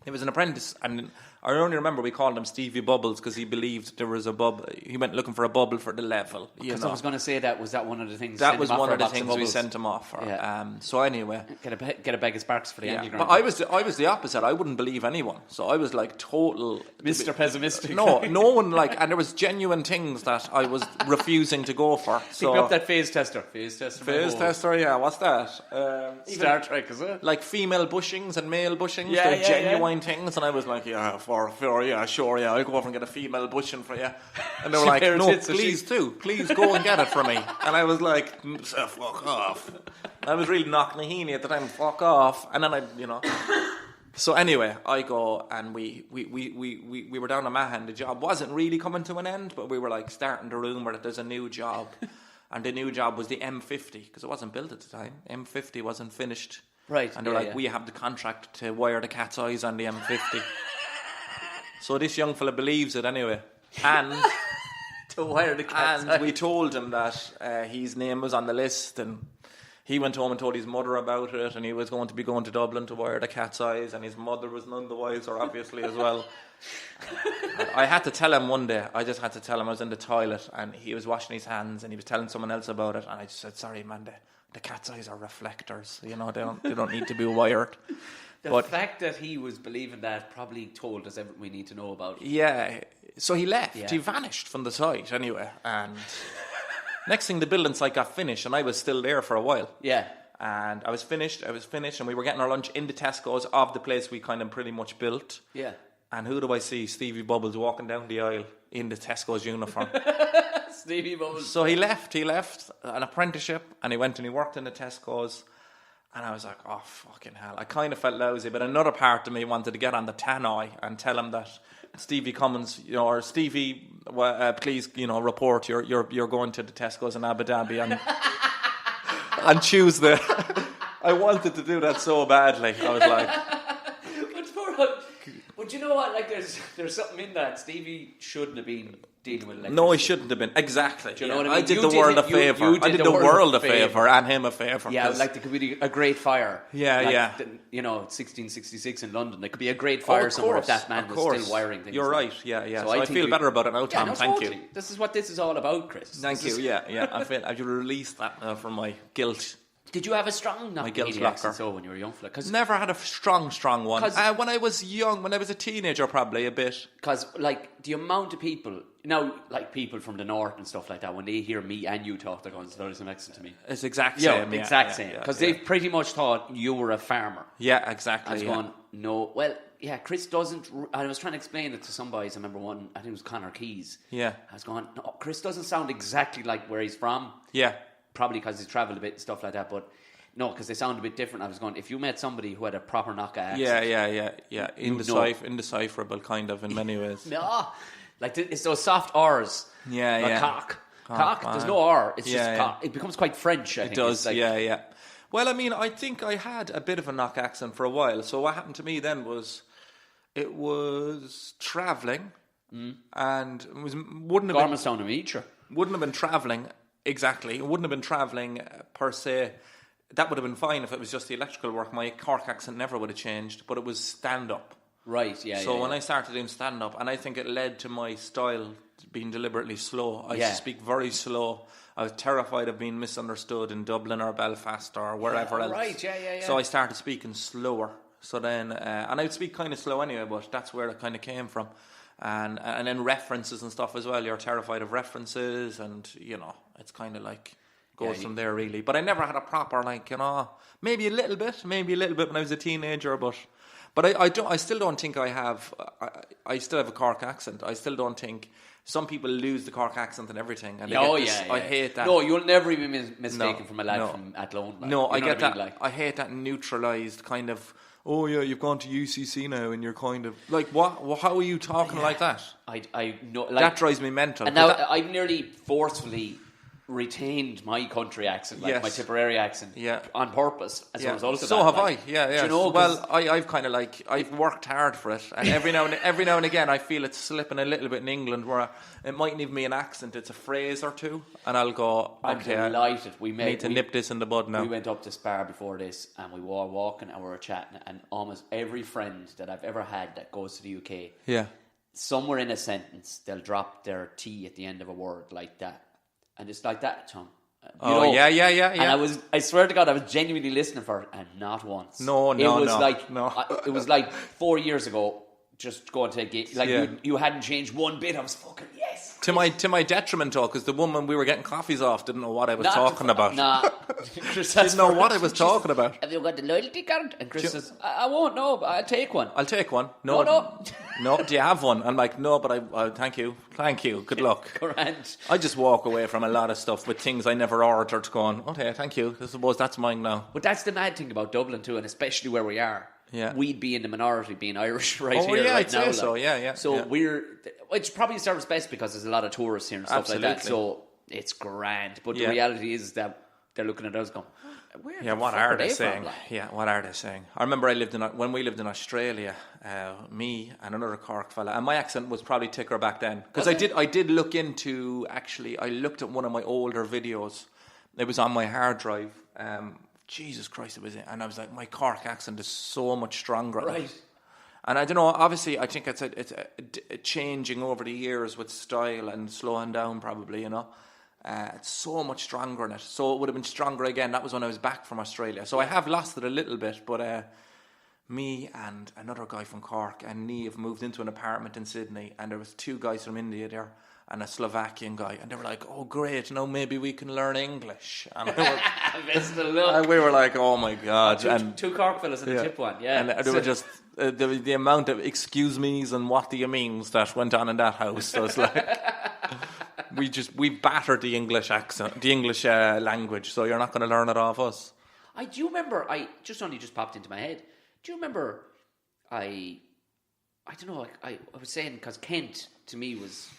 [SPEAKER 2] He was an apprentice, and I only remember we called him Stevie Bubbles because he believed there was a bubble. He went looking for a bubble for the level.
[SPEAKER 1] Because I was going to say was that one of the things?
[SPEAKER 2] That was one of the things we sent him off for. Yeah. So anyway,
[SPEAKER 1] get a bag of sparks for the Andy
[SPEAKER 2] But I was the opposite. I wouldn't believe anyone. So I was like total
[SPEAKER 1] Mr. Pessimistic.
[SPEAKER 2] No one and there was genuine things that I was refusing to go for. So
[SPEAKER 1] pick up that phase tester. Phase
[SPEAKER 2] tester. Yeah, what's that?
[SPEAKER 1] Star Trek, is it?
[SPEAKER 2] Like female bushings and male bushings. Yeah, they're genuine things, and I was like, sure, I'll go over and get a female bushing for you. And they were like, no, please go and get it for me. And I was like, fuck off. I was really knocking a heenie at the time, fuck off. And then So anyway, I go, and we were down in Mahon. The job wasn't really coming to an end, but we were like starting to rumour that there's a new job. And the new job was the M50, because it wasn't built at the time. M50 wasn't finished.
[SPEAKER 1] Right.
[SPEAKER 2] And they're we have the contract to wire the cat's eyes on the M50. So this young fella believes it anyway. And
[SPEAKER 1] to wire the cat's eyes.
[SPEAKER 2] We told him that his name was on the list, and he went home and told his mother about it, and he was going to be going to Dublin to wire the cat's eyes, and his mother was none the wiser, obviously, as well. I had to tell him one day. I just had to tell him. I was in the toilet, and he was washing his hands, and he was telling someone else about it, and I just said, sorry, man, the cat's eyes are reflectors. You know, they don't need to be wired.
[SPEAKER 1] The fact that he was believing that probably told us everything we need to know about it.
[SPEAKER 2] Yeah. So he left. Yeah. He vanished from the site anyway. And next thing, the building site got finished, and I was still there for a while.
[SPEAKER 1] Yeah.
[SPEAKER 2] And I was finished, and we were getting our lunch in the Tesco's of the place we kind of pretty much built.
[SPEAKER 1] Yeah.
[SPEAKER 2] And who do I see? Stevie Bubbles walking down the aisle in the Tesco's uniform.
[SPEAKER 1] Stevie Bubbles.
[SPEAKER 2] So he left an apprenticeship, and he went and he worked in the Tesco's. And I was like, oh, fucking hell. I kind of felt lousy, but another part of me wanted to get on the tannoy and tell him that Stevie Cummins, or Stevie, please, report you're going to the Tesco's in Abu Dhabi on Tuesday. I wanted to do that so badly. I was like...
[SPEAKER 1] But you know what? Like, there's something in that. Stevie shouldn't have been dealing with electricity.
[SPEAKER 2] No, he shouldn't have been. Exactly.
[SPEAKER 1] Do you know what I mean?
[SPEAKER 2] I did the world a favour. I did the world a favour and him a favour.
[SPEAKER 1] Yeah, like there could be a great fire.
[SPEAKER 2] Yeah,
[SPEAKER 1] like,
[SPEAKER 2] yeah.
[SPEAKER 1] 1666 in London. There could be a great fire somewhere if that man was still wiring things.
[SPEAKER 2] You're right. Yeah, yeah. So I feel better about it now, Tom.
[SPEAKER 1] No,
[SPEAKER 2] thank
[SPEAKER 1] totally.
[SPEAKER 2] you.
[SPEAKER 1] This is what this is all about, Chris.
[SPEAKER 2] Thank you. Yeah, yeah. I feel I should release that from my guilt.
[SPEAKER 1] Did you have a strong
[SPEAKER 2] guilt
[SPEAKER 1] Knockahedy
[SPEAKER 2] locker.
[SPEAKER 1] accent so when you were young fella?
[SPEAKER 2] Never had a strong one. When I was young, when I was a teenager, probably a bit.
[SPEAKER 1] Because, like, the amount of people, like people from the north and stuff like that, when they hear me and you talk, they're going, there's some accent to me.
[SPEAKER 2] It's exact same.
[SPEAKER 1] Yeah, exact same. Because they've pretty much thought you were a farmer.
[SPEAKER 2] Yeah, exactly.
[SPEAKER 1] I was going, no. Well, yeah, Chris doesn't. I was trying to explain it to some boys. I remember one, I think it was Connor Keys.
[SPEAKER 2] Yeah.
[SPEAKER 1] I was going, no, Chris doesn't sound exactly like where he's from.
[SPEAKER 2] Yeah.
[SPEAKER 1] Probably because he's travelled a bit and stuff like that, but no, because they sound a bit different. I was going, if you met somebody who had a proper Knockah accent...
[SPEAKER 2] Yeah. Indecipherable, kind of, in many ways.
[SPEAKER 1] No, like it's those soft R's.
[SPEAKER 2] Yeah.
[SPEAKER 1] Cock, there's no R. It's just cock. It becomes quite French, I think.
[SPEAKER 2] It does, yeah. Well, I mean, I think I had a bit of a Knock accent for a while. So what happened to me then was... It was travelling, and it wouldn't have been travelling, exactly. It wouldn't have been travelling per se. That would have been fine if it was just the electrical work. My Cork accent never would have changed, but it was stand-up.
[SPEAKER 1] Right, yeah.
[SPEAKER 2] So when I started doing stand-up, and I think it led to my style being deliberately slow. I used to speak very slow. I was terrified of being misunderstood in Dublin or Belfast or wherever else.
[SPEAKER 1] Right, yeah.
[SPEAKER 2] So I started speaking slower. So then, and I would speak kind of slow anyway, but that's where it kind of came from. And then references and stuff as well. You're terrified of references, and it's kind of like goes from there really. But I never had a proper maybe a little bit when I was a teenager, but I still don't think I have. I still have a Cork accent. I still don't think. Some people lose the Cork accent and everything. And I hate that.
[SPEAKER 1] No, you'll never be mistaken from a lad from Athlone.
[SPEAKER 2] I get that. I hate that neutralised kind of. Oh yeah, you've gone to UCC now, and you're kind of like, what? Well, how are you talking like that? I know that drives me mental.
[SPEAKER 1] And now I've nearly forcefully retained my country accent, my Tipperary accent, on purpose as a result of that.
[SPEAKER 2] So have I. Yeah.
[SPEAKER 1] Well,
[SPEAKER 2] I've kind of I've worked hard for it, and every now and again I feel it's slipping a little bit in England, where it mightn't even be an accent; it's a phrase or two, and I'll go. Okay,
[SPEAKER 1] I'm delighted. We
[SPEAKER 2] need to nip this in the bud now.
[SPEAKER 1] We went up to Spar before this, and we were walking and we were chatting, and almost every friend that I've ever had that goes to the UK, somewhere in a sentence they'll drop their T at the end of a word like that. And it's like that, Tom.
[SPEAKER 2] Yeah.
[SPEAKER 1] And I swear to God, I was genuinely listening for it, and not once.
[SPEAKER 2] It was
[SPEAKER 1] like 4 years ago, just going to a gig. You hadn't changed one bit. I was fucking yes.
[SPEAKER 2] To my detriment, though, because the woman we were getting coffees off didn't know what I was talking about.
[SPEAKER 1] Nah.
[SPEAKER 2] Chris didn't know what I was talking about.
[SPEAKER 1] Have you got the loyalty card? And Chris says, I won't, no, but I'll take one.
[SPEAKER 2] I'll take one. No. No, do you have one? I'm like, no, but I thank you. Good luck.
[SPEAKER 1] Grand.
[SPEAKER 2] I just walk away from a lot of stuff with things I never ordered going, okay, thank you. I suppose that's mine now.
[SPEAKER 1] But that's the mad thing about Dublin too, and especially where we are.
[SPEAKER 2] Yeah.
[SPEAKER 1] We'd be in the minority being Irish here
[SPEAKER 2] I'd
[SPEAKER 1] right now.
[SPEAKER 2] Say so, yeah.
[SPEAKER 1] So which probably serves best because there's a lot of tourists here and stuff like that. So it's grand. But the reality is that they're looking at us going,
[SPEAKER 2] what are they saying? What are they saying? I remember when we lived in Australia, me and another Cork fella, and my accent was probably thicker back then. Because I did look into, actually, I looked at one of my older videos. It was on my hard drive. Jesus Christ, it was it. And I was like, my Cork accent is so much stronger.
[SPEAKER 1] Right.
[SPEAKER 2] And I don't know, obviously, I think it's a changing over the years with style and slowing down probably, It's so much stronger in it. So it would have been stronger again. That was when I was back from Australia. So I have lost it a little bit, but me and another guy from Cork and Niamh moved into an apartment in Sydney, and there was 2 guys from India there and a Slovakian guy, and they were like, oh great, now maybe we can learn English. And we were like, oh my God.
[SPEAKER 1] Two Cork fellas in the tip one, yeah.
[SPEAKER 2] And they were just the amount of excuse me's and what do you means that went on in that house. So it's like we battered the English accent, the English language, so you're not going to learn it off us.
[SPEAKER 1] I do remember, just popped into my head. Do you remember, I don't know, I was saying, because Kent to me was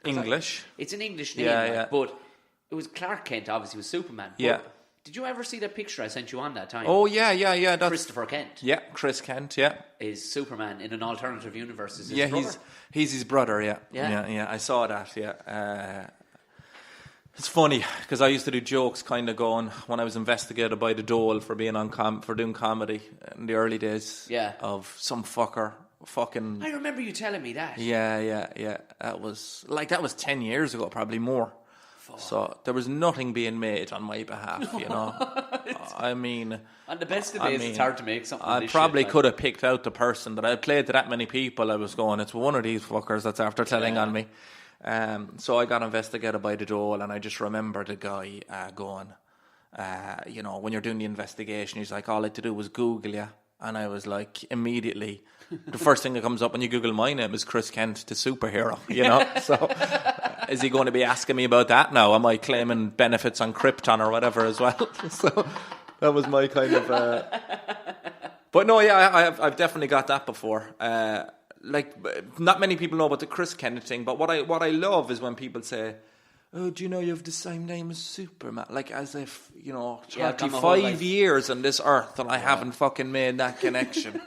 [SPEAKER 2] English.
[SPEAKER 1] It's an English name, but it was Clark Kent, obviously, was Superman.
[SPEAKER 2] Yeah.
[SPEAKER 1] Did you ever see that picture I sent you on that time?
[SPEAKER 2] Oh, yeah. That's
[SPEAKER 1] Christopher Kent.
[SPEAKER 2] Yeah, Chris Kent, yeah.
[SPEAKER 1] Is Superman in an alternative universe. Is his
[SPEAKER 2] brother? He's his brother, yeah.
[SPEAKER 1] Yeah,
[SPEAKER 2] I saw that, yeah. It's funny, because I used to do jokes kind of going, when I was investigated by the Dole for being for doing comedy in the early days of some fucking...
[SPEAKER 1] I remember you telling me that.
[SPEAKER 2] Yeah. That was 10 years ago, probably more. So there was nothing being made on my behalf, you know. I mean...
[SPEAKER 1] And the best of days, it's hard to make something.
[SPEAKER 2] I probably could have picked out the person that I played to that many people. I was going, it's one of these fuckers that's after telling on me. So I got investigated by the Dole, and I just remember the guy going, you know, when you're doing the investigation, he's like, all I had to do was Google you. And I was like, immediately, the first thing that comes up when you Google my name is Chris Kent, the superhero, you know? So is he going to be asking me about that now? Am I claiming benefits on Krypton or whatever as well? So that was my kind of... But no, yeah, I've definitely got that before. Like, not many people know about the Chris Kent thing, but what I love is when people say, oh, do you know you have the same name as Superman? Like, as if, you know, 35 years on this earth and I haven't fucking made that connection.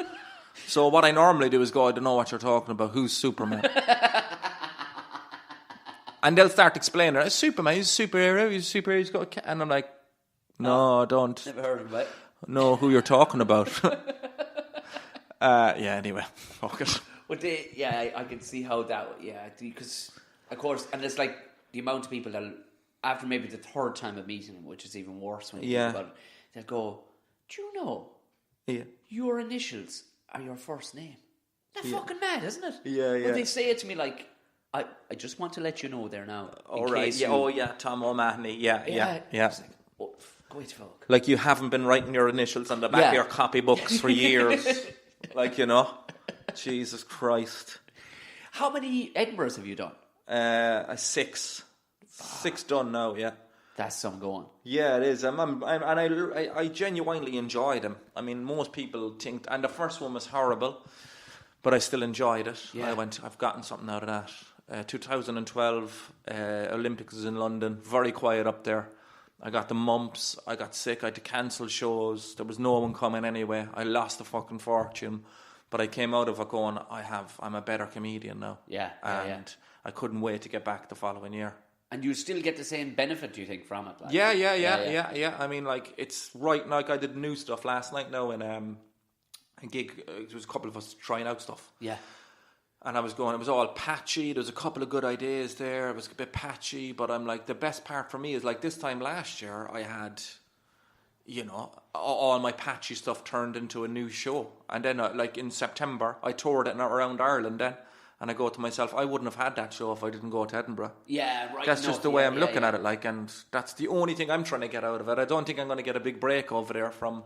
[SPEAKER 2] So what I normally do is go, I don't know what you're talking about. Who's Superman? And they'll start explaining, Superman, he's a superhero, he's got a cat. And I'm like, no, I don't.
[SPEAKER 1] Never heard of it.
[SPEAKER 2] Know who you're talking about. Yeah, anyway, fuck it.
[SPEAKER 1] But I can see how that, because, of course, and it's like the amount of people that, after maybe the third time of meeting them, which is even worse when you think about it, they'll go, do you know, your initials are your first name? That's fucking mad, isn't it?
[SPEAKER 2] Yeah, yeah.
[SPEAKER 1] But they say it to me like, I just want to let you know there now.
[SPEAKER 2] All right, Tom O'Mahony, yeah.
[SPEAKER 1] It's like, oh, go to fuck.
[SPEAKER 2] Like you haven't been writing your initials on the back of your copybooks for years. Like, you know, Jesus Christ.
[SPEAKER 1] How many Edinburghs have you done?
[SPEAKER 2] 6. 6 done now, yeah.
[SPEAKER 1] That's some going.
[SPEAKER 2] Yeah, it is. I genuinely enjoyed them. I mean, most people think, and the first one was horrible, but I still enjoyed it. Yeah. I've gotten something out of that. 2012 Olympics was in London, very quiet up there. I got the mumps, I got sick, I had to cancel shows, there was no one coming anyway, I lost a fucking fortune, but I came out of it going, I'm a better comedian now. And I couldn't wait to get back the following year.
[SPEAKER 1] And you still get the same benefit, do you think, from it? Like?
[SPEAKER 2] Yeah. I mean, like, it's right, like I did new stuff last night now in a gig, there was a couple of us trying out stuff. Yeah. And I was going, it was all patchy. There was a couple of good ideas there. It was a bit patchy, but I'm like, the best part for me is like this time last year, I had, you know, all my patchy stuff turned into a new show. And then, like in September, I toured it around Ireland then. And I go to myself, I wouldn't have had that show if I didn't go to Edinburgh. Yeah, right. That's just the way I'm looking at it. Like, and that's the only thing I'm trying to get out of it. I don't think I'm going to get a big break over there from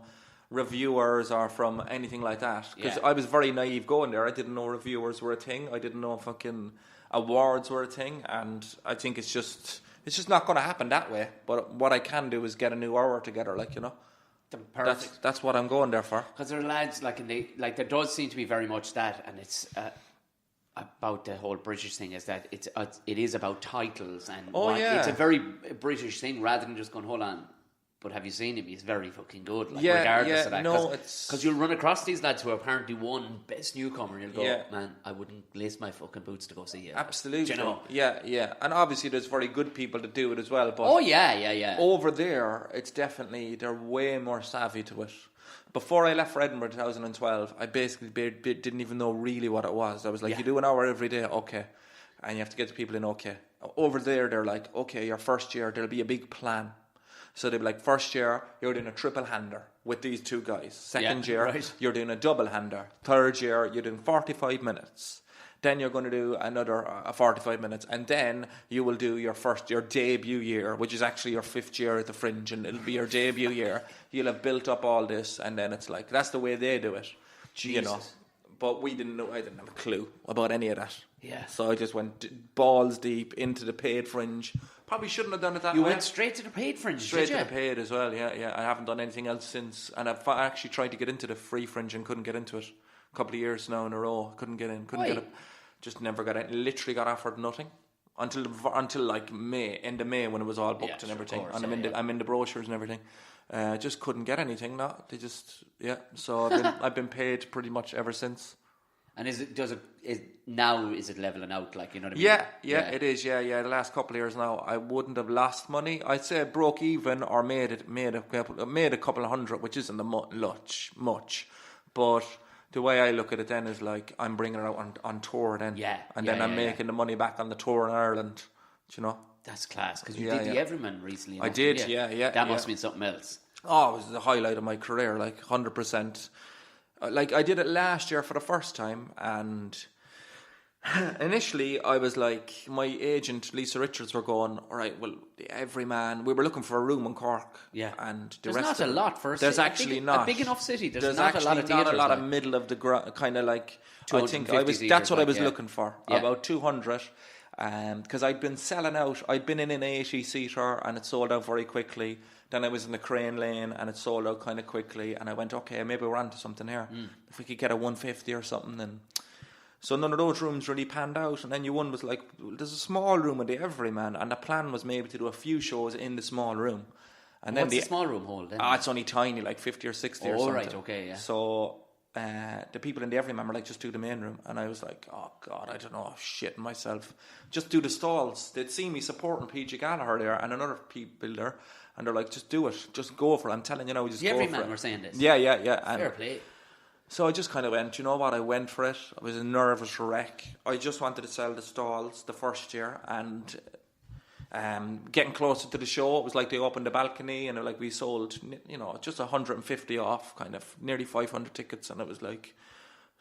[SPEAKER 2] reviewers or from anything like that, because I was very naive going there. I didn't know reviewers were a thing. I didn't know fucking awards were a thing, and I think it's just not going to happen that way. But what I can do is get a new hour together, like, you know. Perfect. That's what I'm going there for. Because
[SPEAKER 1] there are lads like there does seem to be very much that, and it's about the whole British thing is that it is about titles and it's a very British thing rather than just going, hold on, but have you seen him? He's very fucking good. Like, regardless of that. No, because you'll run across these lads who apparently won Best Newcomer and you'll go, man, I wouldn't lace my fucking boots to go see you.
[SPEAKER 2] Absolutely.
[SPEAKER 1] Do you know?
[SPEAKER 2] Yeah. And obviously there's very good people that do it as well. But over there, it's definitely, they're way more savvy to it. Before I left for Edinburgh 2012, I basically didn't even know really what it was. I was like, you do an hour every day, okay. And you have to get the people in, okay. Over there, they're like, okay, your first year, there'll be a big plan. So they'd be like, first year, you're doing a triple-hander with these two guys. Second year, you're doing a double-hander. Third year, you're doing 45 minutes. Then you're going to do another 45 minutes. And then you will do your debut year, which is actually your 5th year at the Fringe. And it'll be your debut year. You'll have built up all this. And then it's like, that's the way they do it. Jesus. You know. But I didn't have a clue about any of that. Yeah. So I just went balls deep into the paid Fringe. Probably shouldn't have done it that way.
[SPEAKER 1] You went straight to the paid Fringe,
[SPEAKER 2] Straight to the paid as well, yeah. I haven't done anything else since. And I've actually tried to get into the free Fringe and couldn't get into it. A couple of years now in a row. Couldn't get in. Couldn't get it. Just never got in. Literally got offered nothing. Until like end of May when it was all booked and everything. Course, and I'm in the brochures and everything. Just couldn't get anything. No, they just So I've been paid pretty much ever since.
[SPEAKER 1] And is it leveling out? Like, you know what I mean?
[SPEAKER 2] Yeah, it is. Yeah. The last couple of years now, I wouldn't have lost money. I'd say broke even or made a couple of hundred, which isn't much. But the way I look at it then is like I'm bringing it out on tour then, and then I'm making the money back on the tour in Ireland. Do you know?
[SPEAKER 1] That's class, because you did the Everyman recently.
[SPEAKER 2] I did, yeah.
[SPEAKER 1] That must mean something else.
[SPEAKER 2] Oh, it was the highlight of my career, like 100%. Like I did it last year for the first time, and initially I was like, my agent Lisa Richards were going, all right, well, the Everyman, we were looking for a room in Cork.
[SPEAKER 1] Yeah.
[SPEAKER 2] And
[SPEAKER 1] there's not a lot for a
[SPEAKER 2] There's
[SPEAKER 1] city.
[SPEAKER 2] actually not.
[SPEAKER 1] A big enough city. There's
[SPEAKER 2] not
[SPEAKER 1] a lot of theatres.
[SPEAKER 2] Not a lot of middle of the kind of like, I think that's what I was looking for. Yeah. About 200. Because I'd been selling out. I'd been in an 80-seater and it sold out very quickly. Then I was in the Crane Lane and it sold out kind of quickly. And I went, okay, maybe we're onto something here. If we could get a 150 or something, then. So none of those rooms really panned out. And then one was like, there's a small room in the Everyman, and the plan was maybe to do a few shows in the small room. And
[SPEAKER 1] what's the small room hold then?
[SPEAKER 2] It's only tiny, like 50 or 60 or something.
[SPEAKER 1] Oh, right, okay, yeah.
[SPEAKER 2] So the people in the Everyman were like, just do the main room. And I was like, oh God, I don't know, shitting myself. Just do the stalls. They'd seen me supporting PG Gallagher there and another people there. And they're like, just do it. Just go for it. I'm telling you now, just go for it.
[SPEAKER 1] The Everyman were saying this?
[SPEAKER 2] Yeah.
[SPEAKER 1] Fair play.
[SPEAKER 2] So I just kind of went, you know what, I went for it. I was a nervous wreck. I just wanted to sell the stalls the first year, and getting closer to the show, it was like they opened the balcony and like we sold, just 150 off, kind of nearly 500 tickets, and it was like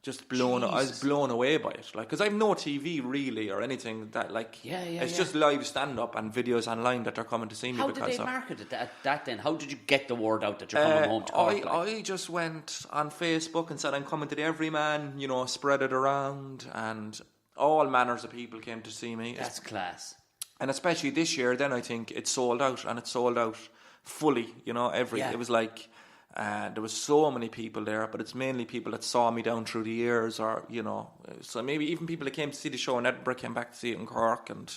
[SPEAKER 2] just blown. I was blown away by it, like, because I've no TV really or anything that like. It's just live stand up and videos online that they're coming to see me.
[SPEAKER 1] How did they market it that then? How did you get the word out that you're coming home to Cork?
[SPEAKER 2] I just went on Facebook and said I'm coming to the Everyman. Spread it around, and all manners of people came to see me.
[SPEAKER 1] That's class.
[SPEAKER 2] And especially this year, then I think it sold out, and it sold out fully. It was like. There was so many people there, but it's mainly people that saw me down through the years, or so maybe even people that came to see the show in Edinburgh came back to see it in Cork, and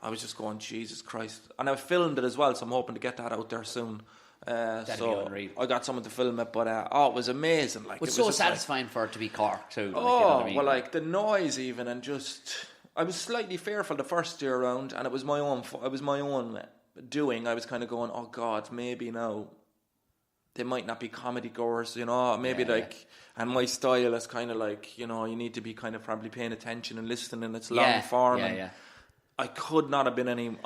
[SPEAKER 2] I was just going, Jesus Christ! And I filmed it as well, so I'm hoping to get that out there soon.
[SPEAKER 1] That'd be unreal.
[SPEAKER 2] I got someone to film it, but it was amazing. Like,
[SPEAKER 1] it's so satisfying for it to be Cork too.
[SPEAKER 2] Well, like the noise even, and just I was slightly fearful the first year around, and it was my own doing. I was kind of going, oh God, maybe now. They might not be comedy goers, and my style is kind of like, you need to be kind of probably paying attention and listening, and it's long form. I could not have been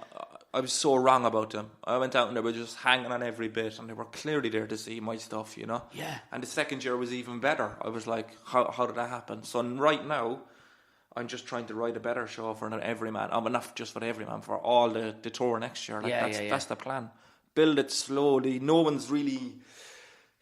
[SPEAKER 2] I was so wrong about them. I went out and they were just hanging on every bit, and they were clearly there to see my stuff, Yeah. And the second year was even better. I was like, how did that happen? So right now, I'm just trying to write a better show for an Everyman. Not just for the Everyman, for all the tour next year. That's the plan. Build it slowly. No one's really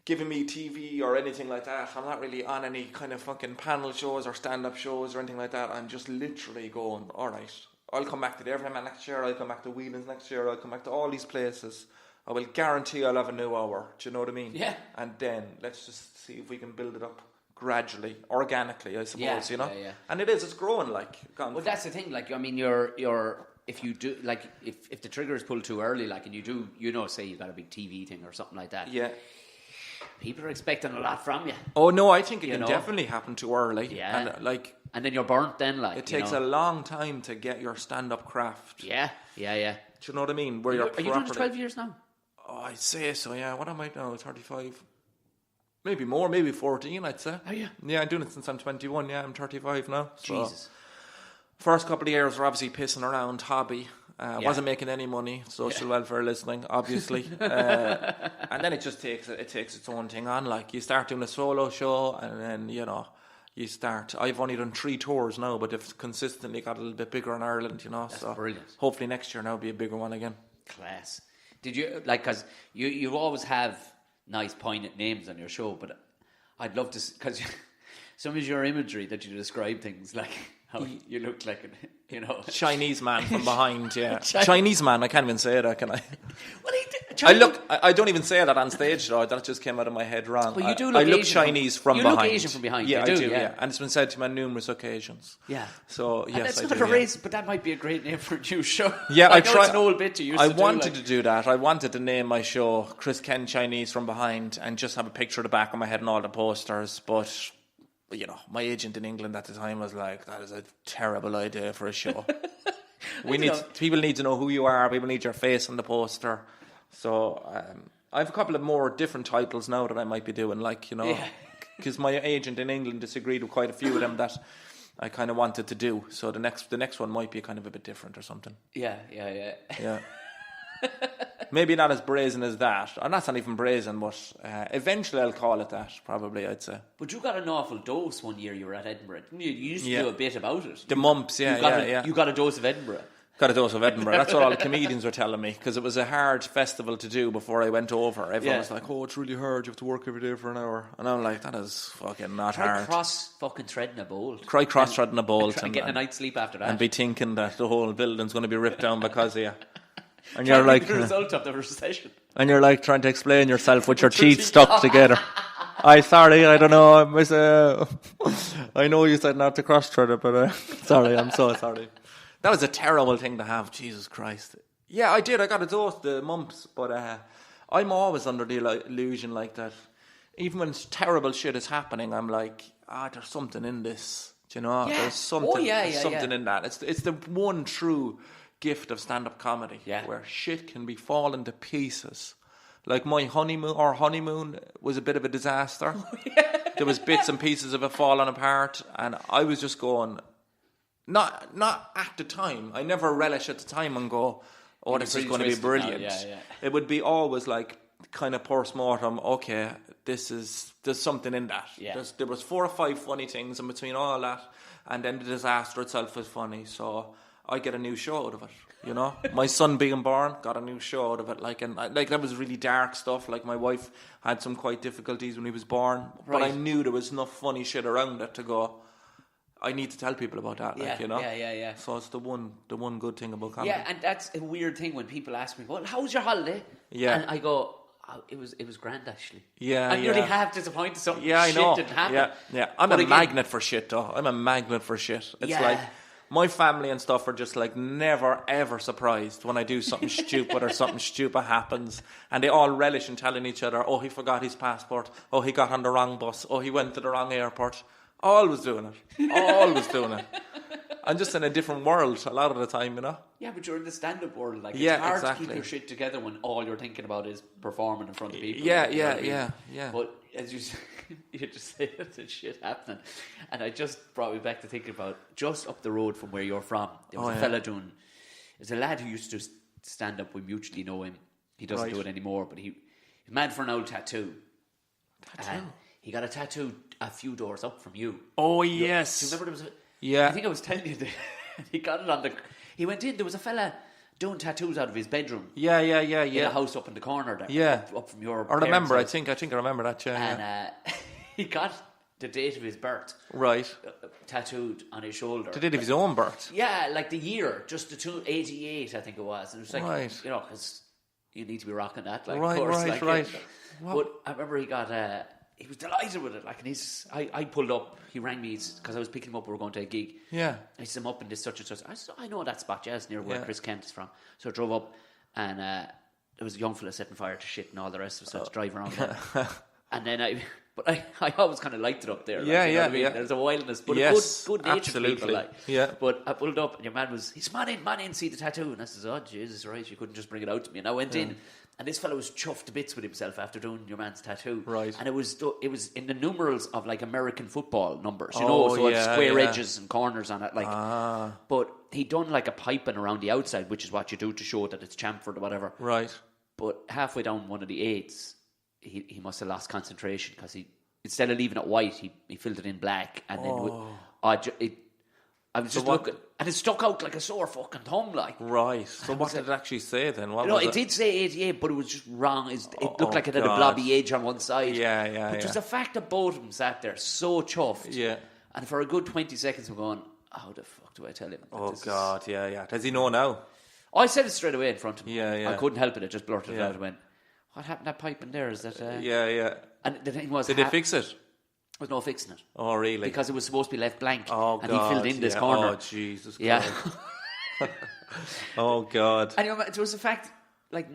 [SPEAKER 2] giving me TV or anything like that. I'm not really on any kind of fucking panel shows or stand-up shows or anything like that. I'm just literally going, all right, I'll come back to the Everyman next year. I'll come back to Whelan's next year. I'll come back to all these places. I will guarantee I'll have a new hour. Do you know what I mean?
[SPEAKER 1] Yeah.
[SPEAKER 2] And then let's just see if we can build it up gradually, organically, I suppose,
[SPEAKER 1] Yeah.
[SPEAKER 2] And it's growing, like.
[SPEAKER 1] Well, that's the thing. Like, I mean, you're if you do, like, if the trigger is pulled too early, like, and you do, say you've got a big TV thing or something like that.
[SPEAKER 2] Yeah.
[SPEAKER 1] People are expecting a lot from you.
[SPEAKER 2] Oh no, I think it can definitely happen too early.
[SPEAKER 1] Yeah.
[SPEAKER 2] And
[SPEAKER 1] then you're burnt. Then, like,
[SPEAKER 2] it takes a long time to get your stand-up craft.
[SPEAKER 1] Yeah. Do
[SPEAKER 2] you know what I mean? Where
[SPEAKER 1] are you doing it 12 years now?
[SPEAKER 2] Oh, I'd say so. Yeah. What am I now? 35. Maybe more. Maybe 14. I'd say.
[SPEAKER 1] Oh yeah.
[SPEAKER 2] Yeah, I'm doing it since I'm 21. Yeah, I'm 35 now. So
[SPEAKER 1] Jesus.
[SPEAKER 2] First couple of years were obviously pissing around, hobby. Wasn't making any money, social welfare listening, obviously. And then it just takes its own thing on. Like, you start doing a solo show, and then, you start. I've only done 3 tours now, but they've consistently got a little bit bigger in Ireland,
[SPEAKER 1] That's
[SPEAKER 2] so
[SPEAKER 1] brilliant.
[SPEAKER 2] Hopefully next year now will be a bigger one again.
[SPEAKER 1] Class. Did you, like, because you always have nice poignant names on your show, but I'd love to, because some of your imagery that you describe things like how you look like
[SPEAKER 2] Chinese man from behind. Yeah. Chinese man. I can't even say that, can I?
[SPEAKER 1] Well,
[SPEAKER 2] I don't even say that on stage, though. That just came out of my head wrong.
[SPEAKER 1] Well, you do look
[SPEAKER 2] I look
[SPEAKER 1] Asian
[SPEAKER 2] Chinese from behind.
[SPEAKER 1] You look Asian from behind.
[SPEAKER 2] Yeah,
[SPEAKER 1] you
[SPEAKER 2] I do. Yeah, and it's been said to me on numerous occasions.
[SPEAKER 1] Yeah.
[SPEAKER 2] So yes,
[SPEAKER 1] that's not a race, but that might be a great name for a new show.
[SPEAKER 2] Yeah, I
[SPEAKER 1] know it's an old bit you used
[SPEAKER 2] I
[SPEAKER 1] to
[SPEAKER 2] wanted to do that. I wanted to name my show Chris Ken Chinese from Behind, and just have a picture of the back of my head and all the posters, but. My agent in England at the time was like, that is a terrible idea for a show. People need to know who you are. People need your face on the poster. So I have a couple of more different titles now that I might be doing, because my agent in England disagreed with quite a few of them, that I kind of wanted to do. So the next one might be kind of a bit different or something.
[SPEAKER 1] Yeah.
[SPEAKER 2] Maybe not as brazen as that. Or that's not even brazen, but eventually I'll call it that, probably, I'd say.
[SPEAKER 1] But you got an awful dose one year you were at Edinburgh. Didn't you? You used to do a bit about it.
[SPEAKER 2] The mumps,
[SPEAKER 1] You got a dose of Edinburgh.
[SPEAKER 2] Got a dose of Edinburgh. That's what all the comedians were telling me, because it was a hard festival to do before I went over. Everyone was like, "Oh, it's really hard. You have to work every day for an hour." And I'm like, "That is fucking not hard."
[SPEAKER 1] Threading a bolt.
[SPEAKER 2] Try cross-threading a bolt
[SPEAKER 1] and getting a night's sleep after that.
[SPEAKER 2] And be thinking that the whole building's going to be ripped down because of you. And you're like
[SPEAKER 1] the result of the recession.
[SPEAKER 2] And you're like trying to explain yourself with your teeth stuck together. Sorry, I don't know. I know you said not to cross-thread it, but sorry, I'm so sorry. That was a terrible thing to have, Jesus Christ. Yeah, I did. I got a dose, the mumps, but I'm always under the illusion like that. Even when terrible shit is happening, I'm like, there's something in this. Do you know?
[SPEAKER 1] Yeah.
[SPEAKER 2] There's something,
[SPEAKER 1] something
[SPEAKER 2] in that. It's the one true gift of stand-up comedy, where shit can be falling to pieces. Like my honeymoon was a bit of a disaster. There was bits and pieces of it falling apart, and I was just going, not at the time. I never relish at the time and go, "Oh, this is going to be brilliant." It would be always like kind of post-mortem. Okay, there's something in that.
[SPEAKER 1] Yeah.
[SPEAKER 2] There was 4 or 5 funny things in between all that, and then the disaster itself was funny. So I get a new show out of it, you know. My son being born got a new show out of it, like that was really dark stuff. Like my wife had some quite difficulties when he was born, but I knew there was enough funny shit around it to go, I need to tell people about that, like, you know.
[SPEAKER 1] Yeah.
[SPEAKER 2] So it's the one good thing about comedy.
[SPEAKER 1] Yeah, and that's a weird thing when people ask me, "Well, how was your holiday?"
[SPEAKER 2] Yeah,
[SPEAKER 1] and I go, it was grand actually.
[SPEAKER 2] Yeah,
[SPEAKER 1] I'm nearly half disappointed something
[SPEAKER 2] I know.
[SPEAKER 1] shit didn't happen.
[SPEAKER 2] Yeah. I'm a magnet for shit, though. I'm a magnet for shit. It's like my family and stuff are just like never ever surprised when I do something stupid or something stupid happens, and they all relish in telling each other, "Oh, he forgot his passport. Oh, he got on the wrong bus. Oh, he went to the wrong airport." Always doing it. I'm just in a different world a lot of the time, you know.
[SPEAKER 1] Yeah, but you're in the stand-up world. Like, it's hard to keep your shit together when all you're thinking about is performing in front of people.
[SPEAKER 2] Yeah.
[SPEAKER 1] But as you just say that shit happening, and I just brought me back to thinking about just up the road from where you're from. There was a fella doing. There's a lad who used to stand up. We mutually know him. He doesn't do it anymore, but he's mad for an old tattoo. He got a tattoo a few doors up from you.
[SPEAKER 2] Oh, yes.
[SPEAKER 1] Do you remember there was
[SPEAKER 2] Yeah.
[SPEAKER 1] I think I was telling you that he got it on the... He went in, there was a fella doing tattoos out of his bedroom.
[SPEAKER 2] Yeah.
[SPEAKER 1] In a house up in the corner there.
[SPEAKER 2] Yeah.
[SPEAKER 1] Up from your
[SPEAKER 2] I remember,
[SPEAKER 1] house.
[SPEAKER 2] I think I remember that,
[SPEAKER 1] And he got the date of his birth.
[SPEAKER 2] Right.
[SPEAKER 1] Tattooed on his shoulder.
[SPEAKER 2] The date of his own birth?
[SPEAKER 1] Yeah, like the year, just the 88, I think it was. And it was like,
[SPEAKER 2] right.
[SPEAKER 1] You know, because you need to be rocking that. Like,
[SPEAKER 2] right,
[SPEAKER 1] of course,
[SPEAKER 2] right.
[SPEAKER 1] But I remember he got... he was delighted with it. Like, and I pulled up. He rang me because I was picking him up. We were going to a gig.
[SPEAKER 2] Yeah.
[SPEAKER 1] I said, "I'm up in this such and such." I said, "I know that spot. Yeah, it's near where Chris Kent is from." So I drove up, and there was a young fella setting fire to shit and all the rest of it. So I had to drive around. And then I always kind of liked it up there. Like, you know what I mean? There's a wildness, but a good nature people. Like, But I pulled up, and your man was, "He's man in, see the tattoo." And I said, "Oh Jesus, right? You couldn't just bring it out to me." And I went in. And this fellow was chuffed to bits with himself after doing your man's tattoo.
[SPEAKER 2] Right.
[SPEAKER 1] And it was in the numerals of like American football numbers, you know, so it's square edges and corners on it. Like, but he'd done like a piping around the outside, which is what you do to show that it's chamfered or whatever.
[SPEAKER 2] Right.
[SPEAKER 1] But halfway down one of the eights, he must have lost concentration because instead of leaving it white, he filled it in black. And then I was just looking, and it stuck out like a sore fucking thumb, like.
[SPEAKER 2] Right. So what did it actually say then?
[SPEAKER 1] It did say 88, but it was just wrong. It looked like it had a blobby edge on one side.
[SPEAKER 2] Yeah.
[SPEAKER 1] But just the fact that both of them sat there so chuffed.
[SPEAKER 2] Yeah.
[SPEAKER 1] And for a good 20 seconds, I'm going, how the fuck do I tell him?
[SPEAKER 2] Yeah. Does he know now?
[SPEAKER 1] I said it straight away in front of him.
[SPEAKER 2] Yeah.
[SPEAKER 1] I couldn't help it. I just blurted it out and went, what happened to that pipe in there? Is that...
[SPEAKER 2] Yeah.
[SPEAKER 1] And the thing was...
[SPEAKER 2] Did they fix it?
[SPEAKER 1] There was no fixing it.
[SPEAKER 2] Oh, really?
[SPEAKER 1] Because it was supposed to be left blank.
[SPEAKER 2] Oh,
[SPEAKER 1] and
[SPEAKER 2] God.
[SPEAKER 1] he filled in this corner.
[SPEAKER 2] Oh, Jesus Christ.
[SPEAKER 1] Yeah.
[SPEAKER 2] Oh, God.
[SPEAKER 1] And there was the fact, like,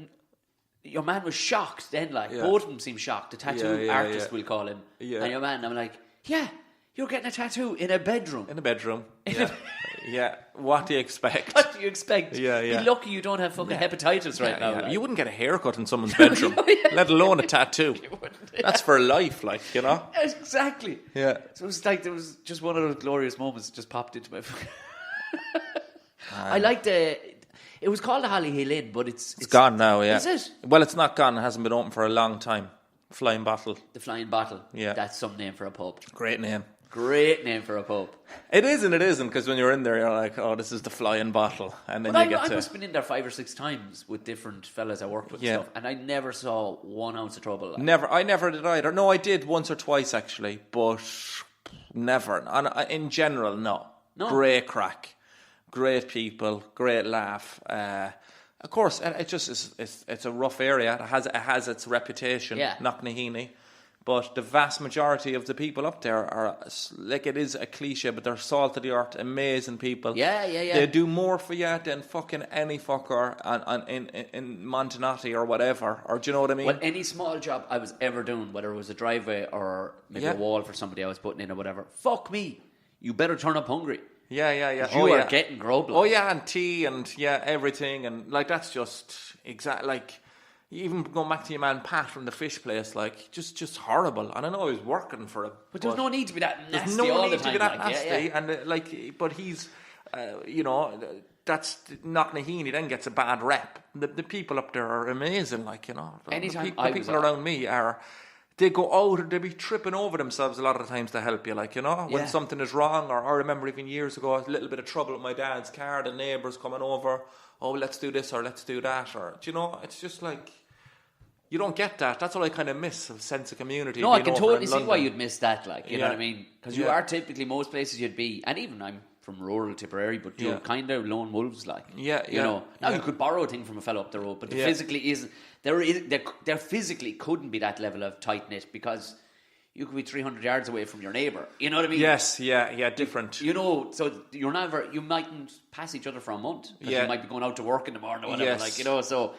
[SPEAKER 1] your man was shocked then, like, both of them seemed shocked. The tattoo artist, we'll call him.
[SPEAKER 2] Yeah.
[SPEAKER 1] And your man, I'm like, you're getting a tattoo in a bedroom.
[SPEAKER 2] In a bedroom. Yeah. What do you expect?
[SPEAKER 1] What do you expect?
[SPEAKER 2] Yeah.
[SPEAKER 1] Be lucky you don't have fucking hepatitis right now.
[SPEAKER 2] Yeah. You wouldn't get a haircut in someone's bedroom, let alone a tattoo. That's for life, like, you know.
[SPEAKER 1] Exactly.
[SPEAKER 2] Yeah.
[SPEAKER 1] So it was like there was just one of those glorious moments that just popped into my. I liked it was called the Holly Hill Inn, but it's
[SPEAKER 2] gone now. Yeah.
[SPEAKER 1] Is it?
[SPEAKER 2] Well, it's not gone. It hasn't been open for a long time. Flying Bottle.
[SPEAKER 1] The Flying Bottle.
[SPEAKER 2] Yeah.
[SPEAKER 1] That's some name for a pub.
[SPEAKER 2] Great name.
[SPEAKER 1] Great name for a pub.
[SPEAKER 2] It is and it isn't, because when you're in there, you're like, oh, this is the Flying Bottle, and then
[SPEAKER 1] But
[SPEAKER 2] you get
[SPEAKER 1] I
[SPEAKER 2] to.
[SPEAKER 1] must have been in there 5 or 6 times with different fellas I worked with
[SPEAKER 2] Yeah.
[SPEAKER 1] and stuff, and I never saw 1 ounce of trouble. Like.
[SPEAKER 2] I never did either. No, I did once or twice actually, but never. And in general, no. Great crack, great people, great laugh. Of course, it just is. It's a rough area. It has its reputation.
[SPEAKER 1] Yeah.
[SPEAKER 2] Knocknaheeny. But the vast majority of the people up there are, like, it is a cliche, but they're salt of the earth, amazing people.
[SPEAKER 1] Yeah.
[SPEAKER 2] They do more for you than fucking any fucker in Montanati or whatever. Or do you know what I mean?
[SPEAKER 1] Well, any small job I was ever doing, whether it was a driveway or maybe a wall for somebody I was putting in or whatever, fuck me. You better turn up hungry.
[SPEAKER 2] Yeah.
[SPEAKER 1] You are getting grub.
[SPEAKER 2] Oh, yeah, and tea and, everything. And, like, that's just exact. Like, even going back to your man Pat from the fish place, like, just horrible. And I know he was working for him.
[SPEAKER 1] But there's no need to be that nasty
[SPEAKER 2] there's no
[SPEAKER 1] all
[SPEAKER 2] need
[SPEAKER 1] the time.
[SPEAKER 2] to be that
[SPEAKER 1] like,
[SPEAKER 2] nasty.
[SPEAKER 1] yeah.
[SPEAKER 2] And, but he's, that's Knocknaheeny then gets a bad rep. The people up there are amazing, like, you know.
[SPEAKER 1] Anytime
[SPEAKER 2] the people around me are... They go out, they be tripping over themselves a lot of the times to help you, like, you know, when something is wrong. Or I remember even years ago, a little bit of trouble with my dad's car, the neighbours coming over, oh, let's do this or let's do that. Or, do you know, it's just like, you don't get that. That's what I kind of miss, a sense of community.
[SPEAKER 1] No, I can totally see why you'd miss that, like, you know what I mean? Because you are typically, most places you'd be, and even I'm from rural Tipperary, but you're kind of lone wolves, like. You know. Now you could borrow a thing from a fellow up the road, but there physically isn't. There physically couldn't be that level of tight knit, because you could be 300 yards away from your neighbour. You know what I mean?
[SPEAKER 2] Yes, different.
[SPEAKER 1] You know, so you mightn't pass each other for a month, because you might be going out to work in the morning or whatever. Like, you know, so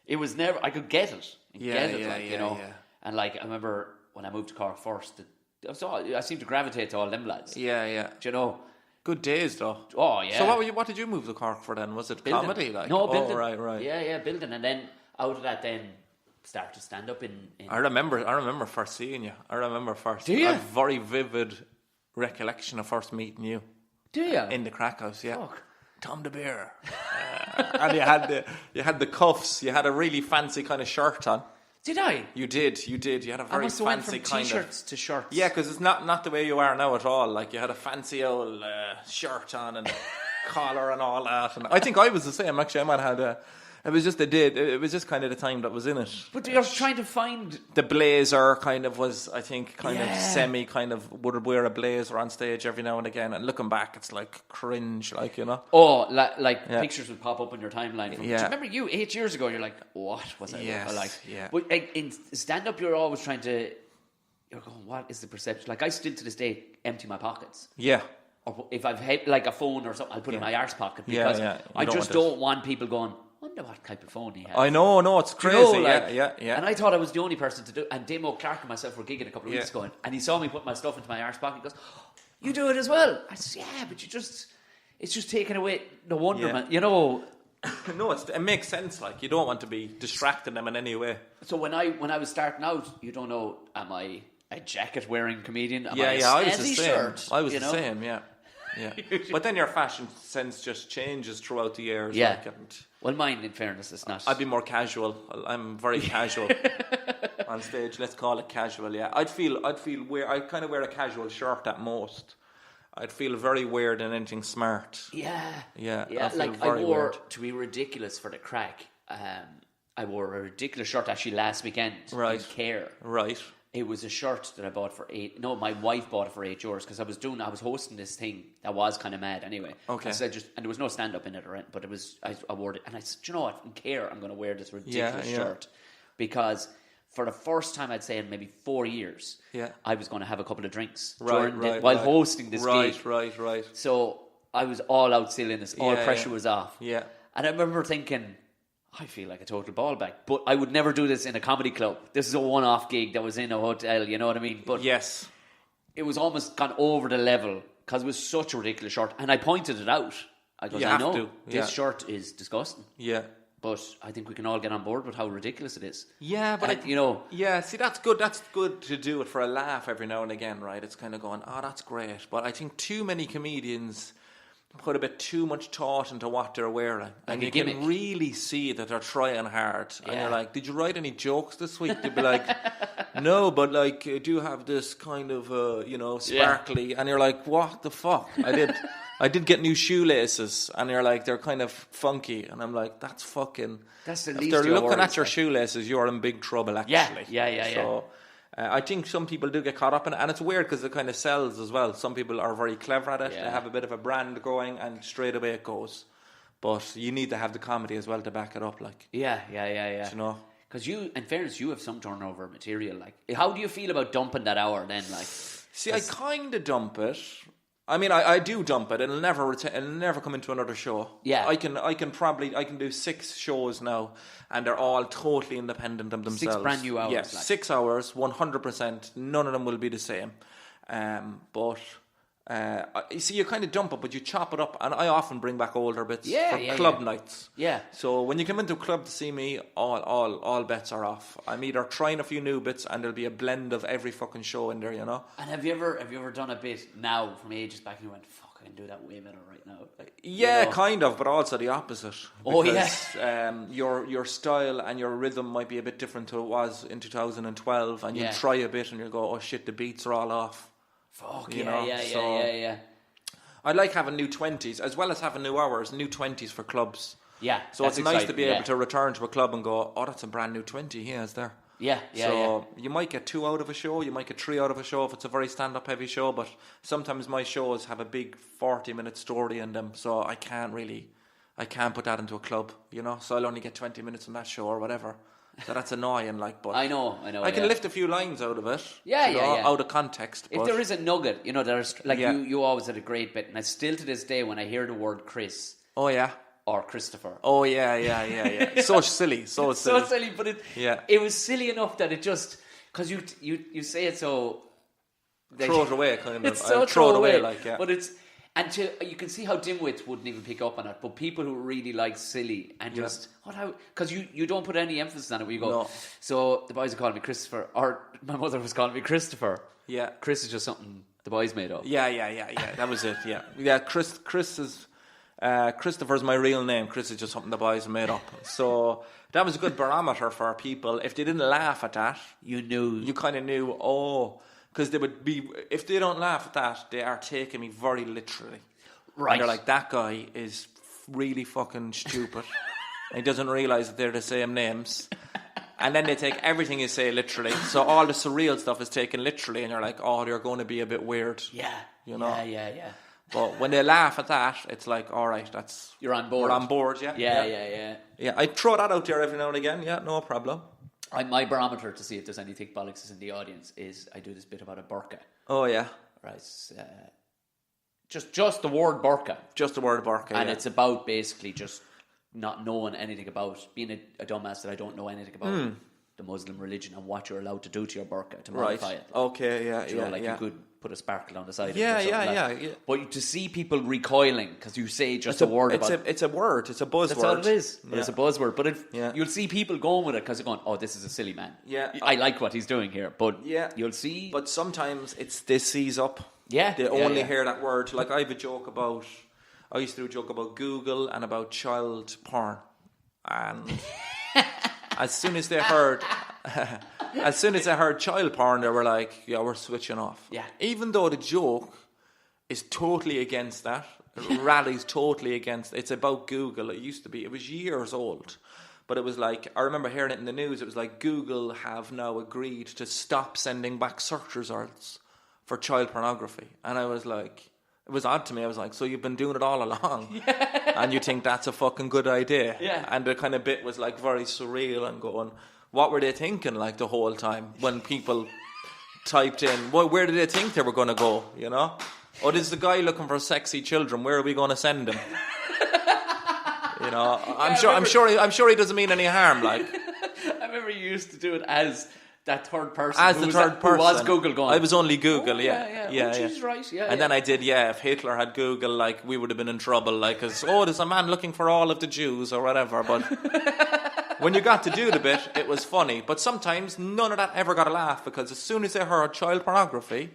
[SPEAKER 1] it was never. I could get it. You know. And like, I remember when I moved to Cork first, I seemed to gravitate to all them lads.
[SPEAKER 2] Yeah.
[SPEAKER 1] Do you know?
[SPEAKER 2] Good days, though.
[SPEAKER 1] Oh, yeah.
[SPEAKER 2] So what did you move to Cork for then? Was it
[SPEAKER 1] building.
[SPEAKER 2] Comedy? Like?
[SPEAKER 1] No, building.
[SPEAKER 2] Oh, right.
[SPEAKER 1] Yeah, building. And then out of that, then start to stand up in...
[SPEAKER 2] I remember first seeing you. Do
[SPEAKER 1] you?
[SPEAKER 2] I have very vivid recollection of first meeting you.
[SPEAKER 1] Do you?
[SPEAKER 2] In the crack house, yeah.
[SPEAKER 1] Fuck.
[SPEAKER 2] Tom the Bear. And you had the cuffs. You had a really fancy kind of shirt on.
[SPEAKER 1] Did I?
[SPEAKER 2] You did. You had a very fancy
[SPEAKER 1] went from
[SPEAKER 2] kind of
[SPEAKER 1] t-shirts to shirts.
[SPEAKER 2] Yeah, because it's not the way you are now at all. Like, you had a fancy old shirt on and collar and all that. And I think I was the same. Actually, I might have had it was just it was just kind of the time that was in it.
[SPEAKER 1] But you're trying to find...
[SPEAKER 2] The blazer kind of was, I think, kind of semi kind of would wear a blazer on stage every now and again. And looking back, it's like cringe, like, you know.
[SPEAKER 1] Oh, like pictures would pop up on your timeline. Do you remember 8 years ago? You're like, what was I like?
[SPEAKER 2] Yeah.
[SPEAKER 1] But in stand-up, you're always trying to... You're going, what is the perception? Like, I still to this day empty my pockets.
[SPEAKER 2] Yeah.
[SPEAKER 1] Or if I've like a phone or something, I'll put it in my arse pocket, because I
[SPEAKER 2] don't
[SPEAKER 1] just don't want people going, wonder what type of phone he has.
[SPEAKER 2] I know, it's crazy.
[SPEAKER 1] You know, like,
[SPEAKER 2] yeah.
[SPEAKER 1] And I thought I was the only person to do. And Damo Clark and myself were gigging a couple of weeks ago, and he saw me put my stuff into my arse pocket. He goes, oh, "You do it as well?" I said, "Yeah, but it's just taking away the wonderment, you know."
[SPEAKER 2] No, it makes sense. Like, you don't want to be distracting them in any way.
[SPEAKER 1] So when I was starting out, you don't know, am I a jacket wearing comedian? Am
[SPEAKER 2] I was the same.
[SPEAKER 1] Shirt,
[SPEAKER 2] I was the same. Yeah. But then your fashion sense just changes throughout the years.
[SPEAKER 1] Yeah.
[SPEAKER 2] Like, and
[SPEAKER 1] well, mine, in fairness, is not.
[SPEAKER 2] I'd be more casual. I'm very casual on stage. Let's call it casual. Yeah, I'd feel I kind of wear a casual shirt at most. I'd feel very weird in anything smart.
[SPEAKER 1] Yeah.
[SPEAKER 2] Like,
[SPEAKER 1] I wore
[SPEAKER 2] weird.
[SPEAKER 1] To be ridiculous for the crack. I wore a ridiculous shirt actually last weekend.
[SPEAKER 2] Right.
[SPEAKER 1] In Care.
[SPEAKER 2] Right.
[SPEAKER 1] It was a shirt that I bought for my wife bought it for €8 because I was hosting this thing that was kind of mad anyway.
[SPEAKER 2] Okay.
[SPEAKER 1] So and there was no stand up in it or anything, but I wore it, and I said, you know what, in Care, I'm going to wear this ridiculous shirt, because for the first time, I'd say in maybe 4 years, I was going to have a couple of drinks while hosting this gig.
[SPEAKER 2] Right.
[SPEAKER 1] So I was all out silliness, all pressure was off.
[SPEAKER 2] Yeah.
[SPEAKER 1] And I remember thinking, I feel like a total ballback, but I would never do this in a comedy club. This is a one-off gig that was in a hotel, you know what I mean? But
[SPEAKER 2] yes,
[SPEAKER 1] it was almost gone over the level because it was such a ridiculous shirt, and I pointed it out. I goes, I know this shirt is disgusting.
[SPEAKER 2] Yeah,
[SPEAKER 1] but I think we can all get on board with how ridiculous it is.
[SPEAKER 2] Yeah, but
[SPEAKER 1] you know,
[SPEAKER 2] yeah. See, that's good. That's good to do it for a laugh every now and again, right? It's kind of going, oh, that's great. But I think too many comedians put a bit too much thought into what they're wearing, and you can really see that they're trying hard. And you're like, did you write any jokes this week? They'd be like, no, but like, I do have this kind of sparkly, and you're like, what the fuck? I did get new shoelaces, and you're like, they're kind of funky, and I'm like, that's the least. If they're looking at your shoelaces, you're in big trouble. Actually,
[SPEAKER 1] yeah.
[SPEAKER 2] I think some people do get caught up in it, and it's weird because it kind of sells as well. Some people are very clever at it. They have a bit of a brand going, and straight away it goes. But you need to have the comedy as well to back it up. Like, yeah.
[SPEAKER 1] You know, because in fairness, you have some turnover material. Like, how do you feel about dumping that hour then? Like,
[SPEAKER 2] see, I kind of dump it. I mean, I do dump it. It'll never come into another show.
[SPEAKER 1] Yeah,
[SPEAKER 2] I can do 6 shows now, and they're all totally independent of themselves.
[SPEAKER 1] 6 brand new hours.
[SPEAKER 2] Yes, 6 hours, 100%. None of them will be the same. But you see, you kind of dump it, but you chop it up, and I often bring back older bits for club nights.
[SPEAKER 1] Yeah.
[SPEAKER 2] So when you come into a club to see me, all bets are off. I'm either trying a few new bits, and there'll be a blend of every fucking show in there, you know.
[SPEAKER 1] And have you ever done a bit now from ages back, and you went, fuck, I can do that way better right now? Like,
[SPEAKER 2] yeah, kind of, but also the opposite.
[SPEAKER 1] Because,
[SPEAKER 2] your style and your rhythm might be a bit different to it was in 2012, and you try a bit, and you go, oh shit, the beats are all off.
[SPEAKER 1] Fuck, yeah.
[SPEAKER 2] I like having new 20s, as well as having new hours, new 20s for clubs.
[SPEAKER 1] Yeah,
[SPEAKER 2] so it's nice to be able to return to a club and go, oh, that's a brand new 20 he has there.
[SPEAKER 1] Yeah.
[SPEAKER 2] So you might get 2 out of a show, you might get 3 out of a show if it's a very stand-up heavy show, but sometimes my shows have a big 40-minute story in them, so I can't put that into a club, you know, so I'll only get 20 minutes on that show or whatever. So that's annoying, like, but
[SPEAKER 1] I know.
[SPEAKER 2] I can lift a few lines out of it.
[SPEAKER 1] Yeah.
[SPEAKER 2] Out of context.
[SPEAKER 1] If there is a nugget, you know, there's like you always had a great bit, and I still to this day when I hear the word Chris.
[SPEAKER 2] Oh yeah.
[SPEAKER 1] Or Christopher.
[SPEAKER 2] Oh yeah. So silly, so silly.
[SPEAKER 1] But it was silly enough that it just because you say it so.
[SPEAKER 2] Throw it away, kind of.
[SPEAKER 1] It's so
[SPEAKER 2] throw it away, like
[SPEAKER 1] But it's. And you can see how dimwits wouldn't even pick up on it, but people who really like silly and just because you don't put any emphasis on it. Where you go,
[SPEAKER 2] no. So
[SPEAKER 1] the boys are calling me Christopher, or my mother was calling me Christopher.
[SPEAKER 2] Yeah,
[SPEAKER 1] Chris is just something the boys made up.
[SPEAKER 2] Yeah. That was it. Yeah. Chris is Christopher's my real name. Chris is just something the boys made up. So that was a good barometer for people. If they didn't laugh at that, you kind of knew. Oh. Because they would be, if they don't laugh at that, they are taking me very literally.
[SPEAKER 1] Right.
[SPEAKER 2] And they're like, that guy is really fucking stupid. He doesn't realise that they're the same names. And then they take everything you say literally. So all the surreal stuff is taken literally, and you're like, oh, they're going to be a bit weird.
[SPEAKER 1] Yeah.
[SPEAKER 2] You know?
[SPEAKER 1] Yeah.
[SPEAKER 2] But when they laugh at that, it's like, all right,
[SPEAKER 1] you're on board.
[SPEAKER 2] We're on board, yeah. Yeah, I throw that out there every now and again, yeah, no problem.
[SPEAKER 1] My barometer to see if there's any thick bollocks in the audience is I do this bit about a burqa.
[SPEAKER 2] Oh yeah,
[SPEAKER 1] right. Just the word burqa.
[SPEAKER 2] Just the word burqa,
[SPEAKER 1] and it's about basically just not knowing anything about being a dumbass that I don't know anything about the Muslim religion and what you're allowed to do to your burqa to modify it. Like,
[SPEAKER 2] okay,
[SPEAKER 1] you could put a sparkle on the side.
[SPEAKER 2] Yeah.
[SPEAKER 1] But to see people recoiling because you say just a word about
[SPEAKER 2] it's a word. It's a buzzword.
[SPEAKER 1] That's all it is. Yeah. It's a buzzword. But you'll see people going with it because they're going, "Oh, this is a silly man."
[SPEAKER 2] Yeah,
[SPEAKER 1] I like what he's doing here. But you'll see.
[SPEAKER 2] But sometimes they seize up.
[SPEAKER 1] Yeah,
[SPEAKER 2] they only hear that word. Like I used to do a joke about Google and about child porn, and as soon as they heard child porn, they were like, yeah, we're switching off.
[SPEAKER 1] Yeah.
[SPEAKER 2] Even though the joke is totally against that, rallies totally against, it's about Google. It was years old. But it was like, I remember hearing it in the news, it was like, Google have now agreed to stop sending back search results for child pornography. And I was like, it was odd to me. I was like, so you've been doing it all along? And you think that's a fucking good idea?
[SPEAKER 1] Yeah.
[SPEAKER 2] And the kind of bit was like very surreal and going, what were they thinking like the whole time when people typed in, where did they think they were going to go, you know? Oh, this is the guy looking for sexy children. Where are we going to send him? You know, I'm sure he doesn't mean any harm, like.
[SPEAKER 1] I remember you used to do it as that third person.
[SPEAKER 2] As the third person.
[SPEAKER 1] Who was Google going?
[SPEAKER 2] I was only Google,
[SPEAKER 1] yeah. She's right, yeah.
[SPEAKER 2] And then I did, if Hitler had Google, like, we would have been in trouble, like, because, there's a man looking for all of the Jews or whatever, but when you got to do the bit, it was funny. But sometimes none of that ever got a laugh, because as soon as they heard child pornography,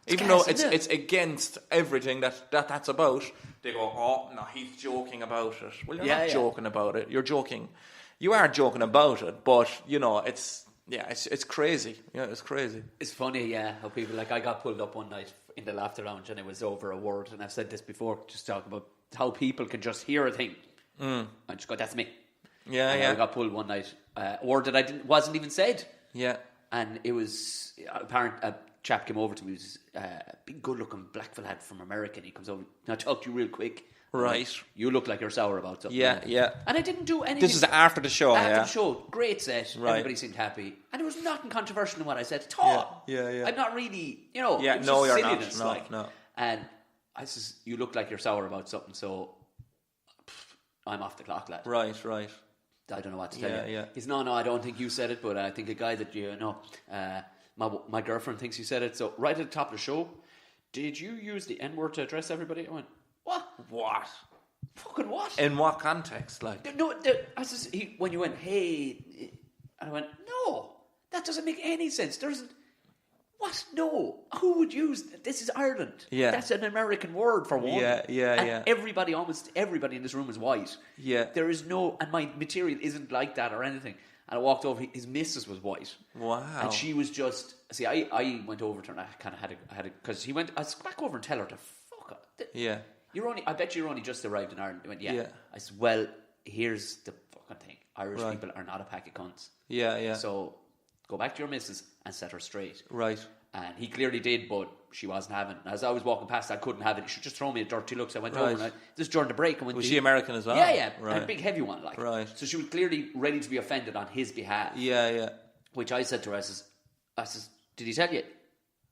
[SPEAKER 2] even though it's against everything that's about, they go, oh, no, he's joking about it. Well, you're not joking about it. You're joking. You are joking about it, but, it's crazy. Yeah, it's crazy.
[SPEAKER 1] It's funny, how people, like, I got pulled up one night in the laughter lounge and it was over a word, and I've said this before, just talk about how people can just hear a thing and just go, that's me. I got pulled one night, a word that wasn't even said. Yeah. And it was, apparent, a chap came over to me, he was a big good-looking black fella from America, and he comes over, can I talk to you real quick?
[SPEAKER 2] Right.
[SPEAKER 1] You look like you're sour about something.
[SPEAKER 2] Yeah.
[SPEAKER 1] And I didn't do anything.
[SPEAKER 2] This is after the show,
[SPEAKER 1] After the show. Great set. Right. Everybody seemed happy. And there was nothing controversial in what I said at all.
[SPEAKER 2] Yeah.
[SPEAKER 1] I'm not really, it was
[SPEAKER 2] you're
[SPEAKER 1] just silliness,
[SPEAKER 2] not. No.
[SPEAKER 1] And I says, you look like you're sour about something, so I'm off the clock, lad.
[SPEAKER 2] Right.
[SPEAKER 1] I don't know what to tell you.
[SPEAKER 2] Yeah.
[SPEAKER 1] He's, no, I don't think you said it, but I think a guy that you know, my girlfriend thinks you said it. So right at the top of the show, did you use the N-word to address everybody? I went, what? Fucking what?
[SPEAKER 2] In what context? Like,
[SPEAKER 1] no, I says, when you went, hey, and I went, no, that doesn't make any sense. There's what? No, who would use this? Is Ireland?
[SPEAKER 2] Yeah,
[SPEAKER 1] that's an American word for one.
[SPEAKER 2] Yeah.
[SPEAKER 1] And almost everybody in this room is white.
[SPEAKER 2] Yeah,
[SPEAKER 1] there is no, and my material isn't like that or anything. And I walked over. His missus was white.
[SPEAKER 2] Wow.
[SPEAKER 1] And she was just. See, I went over to her and I kind of had it because he went. I was back over and tell her to fuck up.
[SPEAKER 2] Yeah.
[SPEAKER 1] I bet you're only just arrived in Ireland. He went,
[SPEAKER 2] yeah.
[SPEAKER 1] I said, well, here's the fucking thing. Irish people are not a pack of cunts.
[SPEAKER 2] Yeah.
[SPEAKER 1] So go back to your missus and set her straight.
[SPEAKER 2] Right.
[SPEAKER 1] And he clearly did, but she wasn't having it. As I was walking past, I couldn't have it. She just throw me a dirty look. So I went over and this during the break.
[SPEAKER 2] Was she American as well?
[SPEAKER 1] Yeah.
[SPEAKER 2] Right.
[SPEAKER 1] And a big heavy one.
[SPEAKER 2] Right.
[SPEAKER 1] So she was clearly ready to be offended on his behalf.
[SPEAKER 2] Yeah.
[SPEAKER 1] Which I said to her, I says, did he tell you?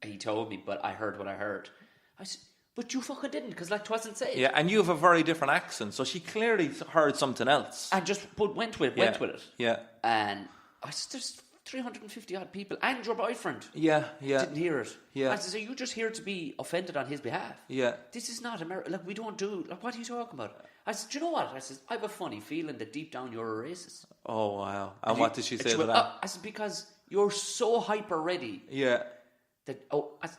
[SPEAKER 1] And he told me, but I heard what I heard. I said, but you fucking didn't, because like 'twasn't said.
[SPEAKER 2] Yeah, and you have a very different accent, so she clearly heard something else.
[SPEAKER 1] And just went with it.
[SPEAKER 2] Yeah.
[SPEAKER 1] And I said, there's 350 odd people, and your boyfriend.
[SPEAKER 2] Yeah.
[SPEAKER 1] Didn't hear it.
[SPEAKER 2] Yeah.
[SPEAKER 1] I said, are you just here to be offended on his behalf?
[SPEAKER 2] Yeah.
[SPEAKER 1] This is not America. Like, we don't do, like, what are you talking about? I said, do you know what? I said, I have a funny feeling that deep down you're a racist.
[SPEAKER 2] Oh, wow. And what did she say to that?
[SPEAKER 1] I said, because you're so hyper ready.
[SPEAKER 2] Yeah.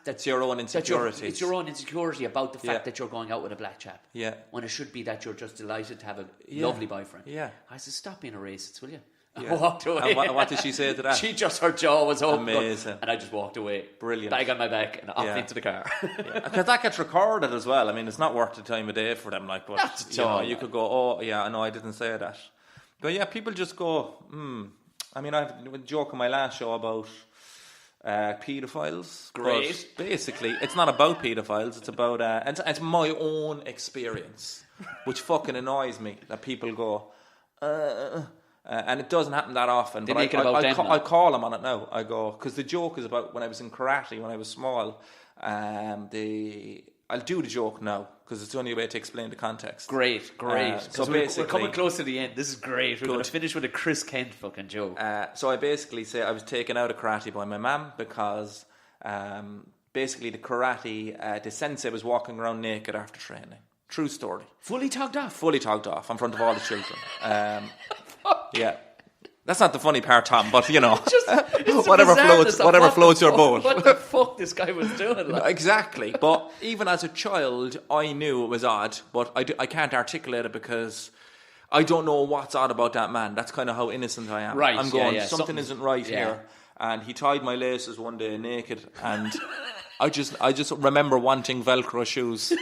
[SPEAKER 2] That's your own insecurity.
[SPEAKER 1] It's your own insecurity about the fact that you're going out with a black chap.
[SPEAKER 2] Yeah.
[SPEAKER 1] When it should be that you're just delighted to have a lovely boyfriend.
[SPEAKER 2] Yeah.
[SPEAKER 1] I said, stop being a racist, will you?
[SPEAKER 2] Yeah.
[SPEAKER 1] I walked away.
[SPEAKER 2] And what did she say to that?
[SPEAKER 1] She just, her jaw was open.
[SPEAKER 2] Amazing.
[SPEAKER 1] And I just walked away.
[SPEAKER 2] Brilliant.
[SPEAKER 1] Bag on my back and off into the car.
[SPEAKER 2] Because that gets recorded as well. I mean, it's not worth the time of day for them. Like, but
[SPEAKER 1] not at all.
[SPEAKER 2] You could go, oh, yeah, I know I didn't say that. But yeah, people just go, I mean, I have a joke on my last show about paedophiles.
[SPEAKER 1] Great.
[SPEAKER 2] But basically, it's not about paedophiles. It's about it's my own experience, which fucking annoys me that people go. And it doesn't happen that often.
[SPEAKER 1] They
[SPEAKER 2] but
[SPEAKER 1] make it about them now.
[SPEAKER 2] I call them on it now. I go because the joke is about when I was in karate when I was small. I'll do the joke now because it's the only way to explain the context.
[SPEAKER 1] Great.
[SPEAKER 2] So
[SPEAKER 1] we're coming close to the end. This is great. We're going to finish with a Chris Kent fucking joke.
[SPEAKER 2] So I basically say I was taken out of karate by my mum because basically the karate, the sensei was walking around naked after training. True story.
[SPEAKER 1] Fully togged off?
[SPEAKER 2] Fully togged off in front of all the children. Yeah. That's not the funny part, Tom, but you know, whatever floats your boat.
[SPEAKER 1] What the fuck this guy was doing? Like?
[SPEAKER 2] Exactly. But even as a child, I knew it was odd, but I can't articulate it because I don't know what's odd about that man. That's kind of how innocent I am.
[SPEAKER 1] Right.
[SPEAKER 2] I'm going, something isn't right here. And he tied my laces one day naked, and I just remember wanting Velcro shoes.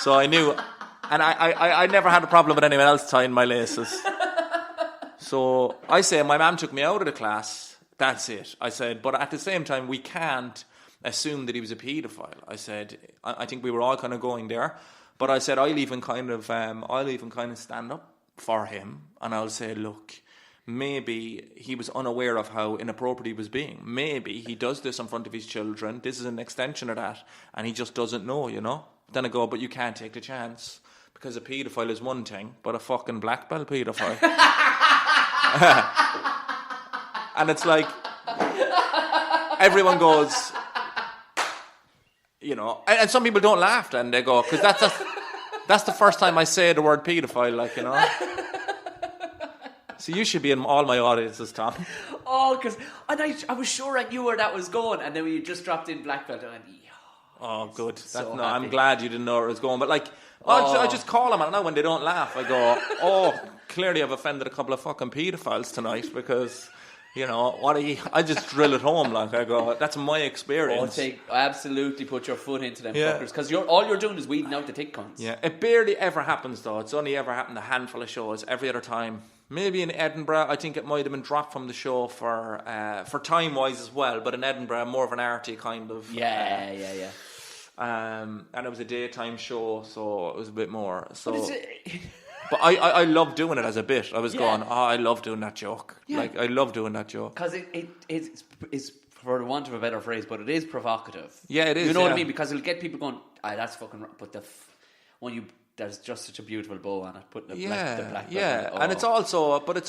[SPEAKER 2] So I knew, and I never had a problem with anyone else tying my laces. So I say, my mum took me out of the class. That's it. I said, but at the same time, we can't assume that he was a paedophile. I said, I think we were all kind of going there. But I said, I'll even kind of stand up for him. And I'll say, look, maybe he was unaware of how inappropriate he was being. Maybe he does this in front of his children. This is an extension of that. And he just doesn't know, you know. Then I go, but you can't take the chance. Because a paedophile is one thing, but a fucking black belt paedophile. And it's like, everyone goes, you know, and some people don't laugh then, they go, because that's the first time I say the word paedophile, like, you know. So you should be in all my audiences, Tom.
[SPEAKER 1] Oh, because I was sure I knew where that was going, and then when you just dropped in black belt, I went,
[SPEAKER 2] oh, good.
[SPEAKER 1] So
[SPEAKER 2] I'm glad you didn't know where it was going. But like, I just call them, and now when they don't laugh, I go, oh, clearly I've offended a couple of fucking paedophiles tonight because, you know, I just drill it home. Like, I go, that's my experience.
[SPEAKER 1] Absolutely put your foot into them fuckers, because all you're doing is weeding out the thick cunts.
[SPEAKER 2] Yeah, it barely ever happens though. It's only ever happened a handful of shows. Every other time, maybe in Edinburgh, I think it might have been dropped from the show for time wise as well. But in Edinburgh, more of an arty kind of.
[SPEAKER 1] Yeah.
[SPEAKER 2] And it was a daytime show, so it was a bit more. So, but I love doing it as a bit. I was going, I love doing that joke. Yeah. Like, I love doing that joke
[SPEAKER 1] because it's for the want of a better phrase, but it is provocative.
[SPEAKER 2] Yeah, it is.
[SPEAKER 1] You know what I mean? Because it'll get people going, that's fucking right. But there's just such a beautiful bow on it, putting the black belt on it.
[SPEAKER 2] And it's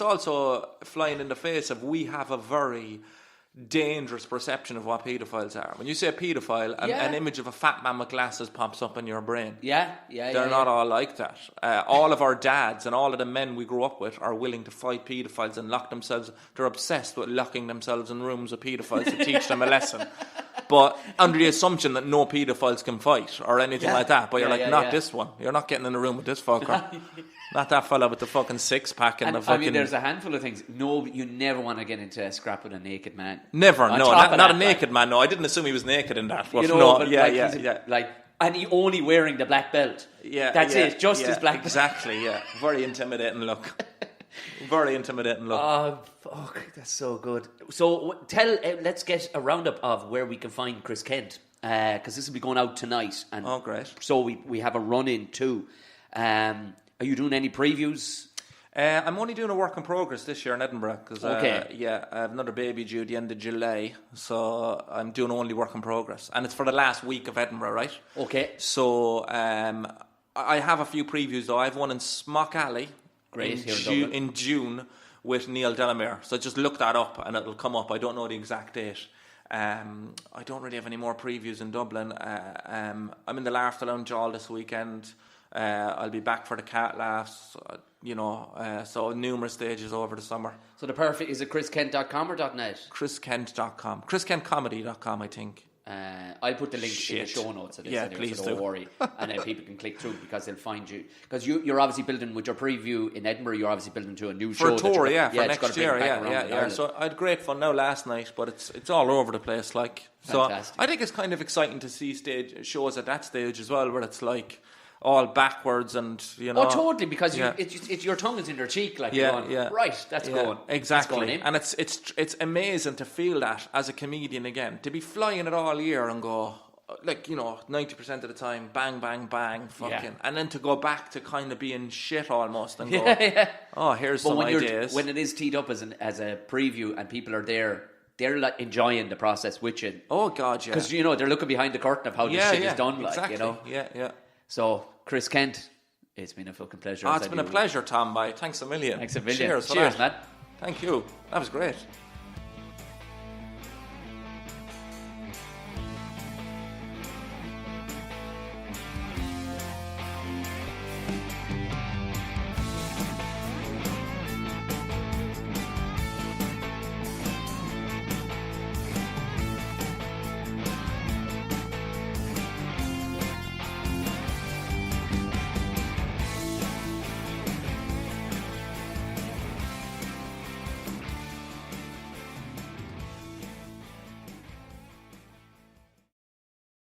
[SPEAKER 2] also flying in the face of, we have a very dangerous perception of what paedophiles are. When you say paedophile, an image of a fat man with glasses pops up in your brain. They're not all like that. All of our dads and all of the men we grew up with are willing to fight paedophiles and lock themselves. They're obsessed with locking themselves in rooms with paedophiles to teach them a lesson. But under the assumption that no paedophiles can fight or anything like that. But you're not this one. You're not getting in a room with this fucker. Not that fella with the fucking six-pack and the fucking...
[SPEAKER 1] I mean, there's a handful of things. No, you never want to get into a scrap with a naked man.
[SPEAKER 2] Never, not a naked man. No, I didn't assume he was naked in that.
[SPEAKER 1] You know, but and he only wearing the black belt. Yeah, that's it. Just his black belt.
[SPEAKER 2] Exactly. Yeah, very intimidating look. Very intimidating look.
[SPEAKER 1] Oh, fuck, that's so good. So let's get a roundup of where we can find Chris Kent, because this will be going out tonight. And
[SPEAKER 2] great.
[SPEAKER 1] So we have a run-in too. Are you doing any previews?
[SPEAKER 2] I'm only doing a work in progress this year in Edinburgh because I have another baby due at the end of July, so I'm doing only work in progress, and it's for the last week of Edinburgh, right? Okay. So I have a few previews though. I have one in Smock Alley, in June with Neil Delamere. So just look that up and it'll come up. I don't know the exact date. I don't really have any more previews in Dublin. I'm in the Laughter Lounge all this weekend. I'll be back for the Cat Laughs, so numerous stages over the summer.
[SPEAKER 1] So the perfect, is it chriskent.com or .net?
[SPEAKER 2] chriskent.com. chriskentcomedy.com, I think.
[SPEAKER 1] I'll put the link in the show notes of this anyway,
[SPEAKER 2] please
[SPEAKER 1] so don't worry. And then people can click through because they'll find you. Because you're obviously building, with your preview in Edinburgh, you're obviously building to a new show.
[SPEAKER 2] For a tour, for next year, So I had great fun now last night, but it's all over the place. Like, fantastic. So I think it's kind of exciting to see shows at that stage as well, where it's like all backwards and,
[SPEAKER 1] Oh, totally, because it's your tongue is in your cheek, like, you're going, right, that's going.
[SPEAKER 2] Exactly.
[SPEAKER 1] That's going in.
[SPEAKER 2] And it's amazing to feel that as a comedian again, to be flying it all year and go, 90% of the time, bang, bang, bang, fucking, and then to go back to kind of being shit almost and go, oh, here's some ideas.
[SPEAKER 1] When it is teed up as a preview and people are there, they're like enjoying the process with you.
[SPEAKER 2] Oh, God, yeah.
[SPEAKER 1] Because, they're looking behind the curtain of how this shit is done,
[SPEAKER 2] exactly.
[SPEAKER 1] Yeah. So, Chris Kent, it's been a fucking pleasure.
[SPEAKER 2] It's been a pleasure, Tom. Thanks a million.
[SPEAKER 1] Thanks a million. Cheers, man.
[SPEAKER 2] Thank you. That was great.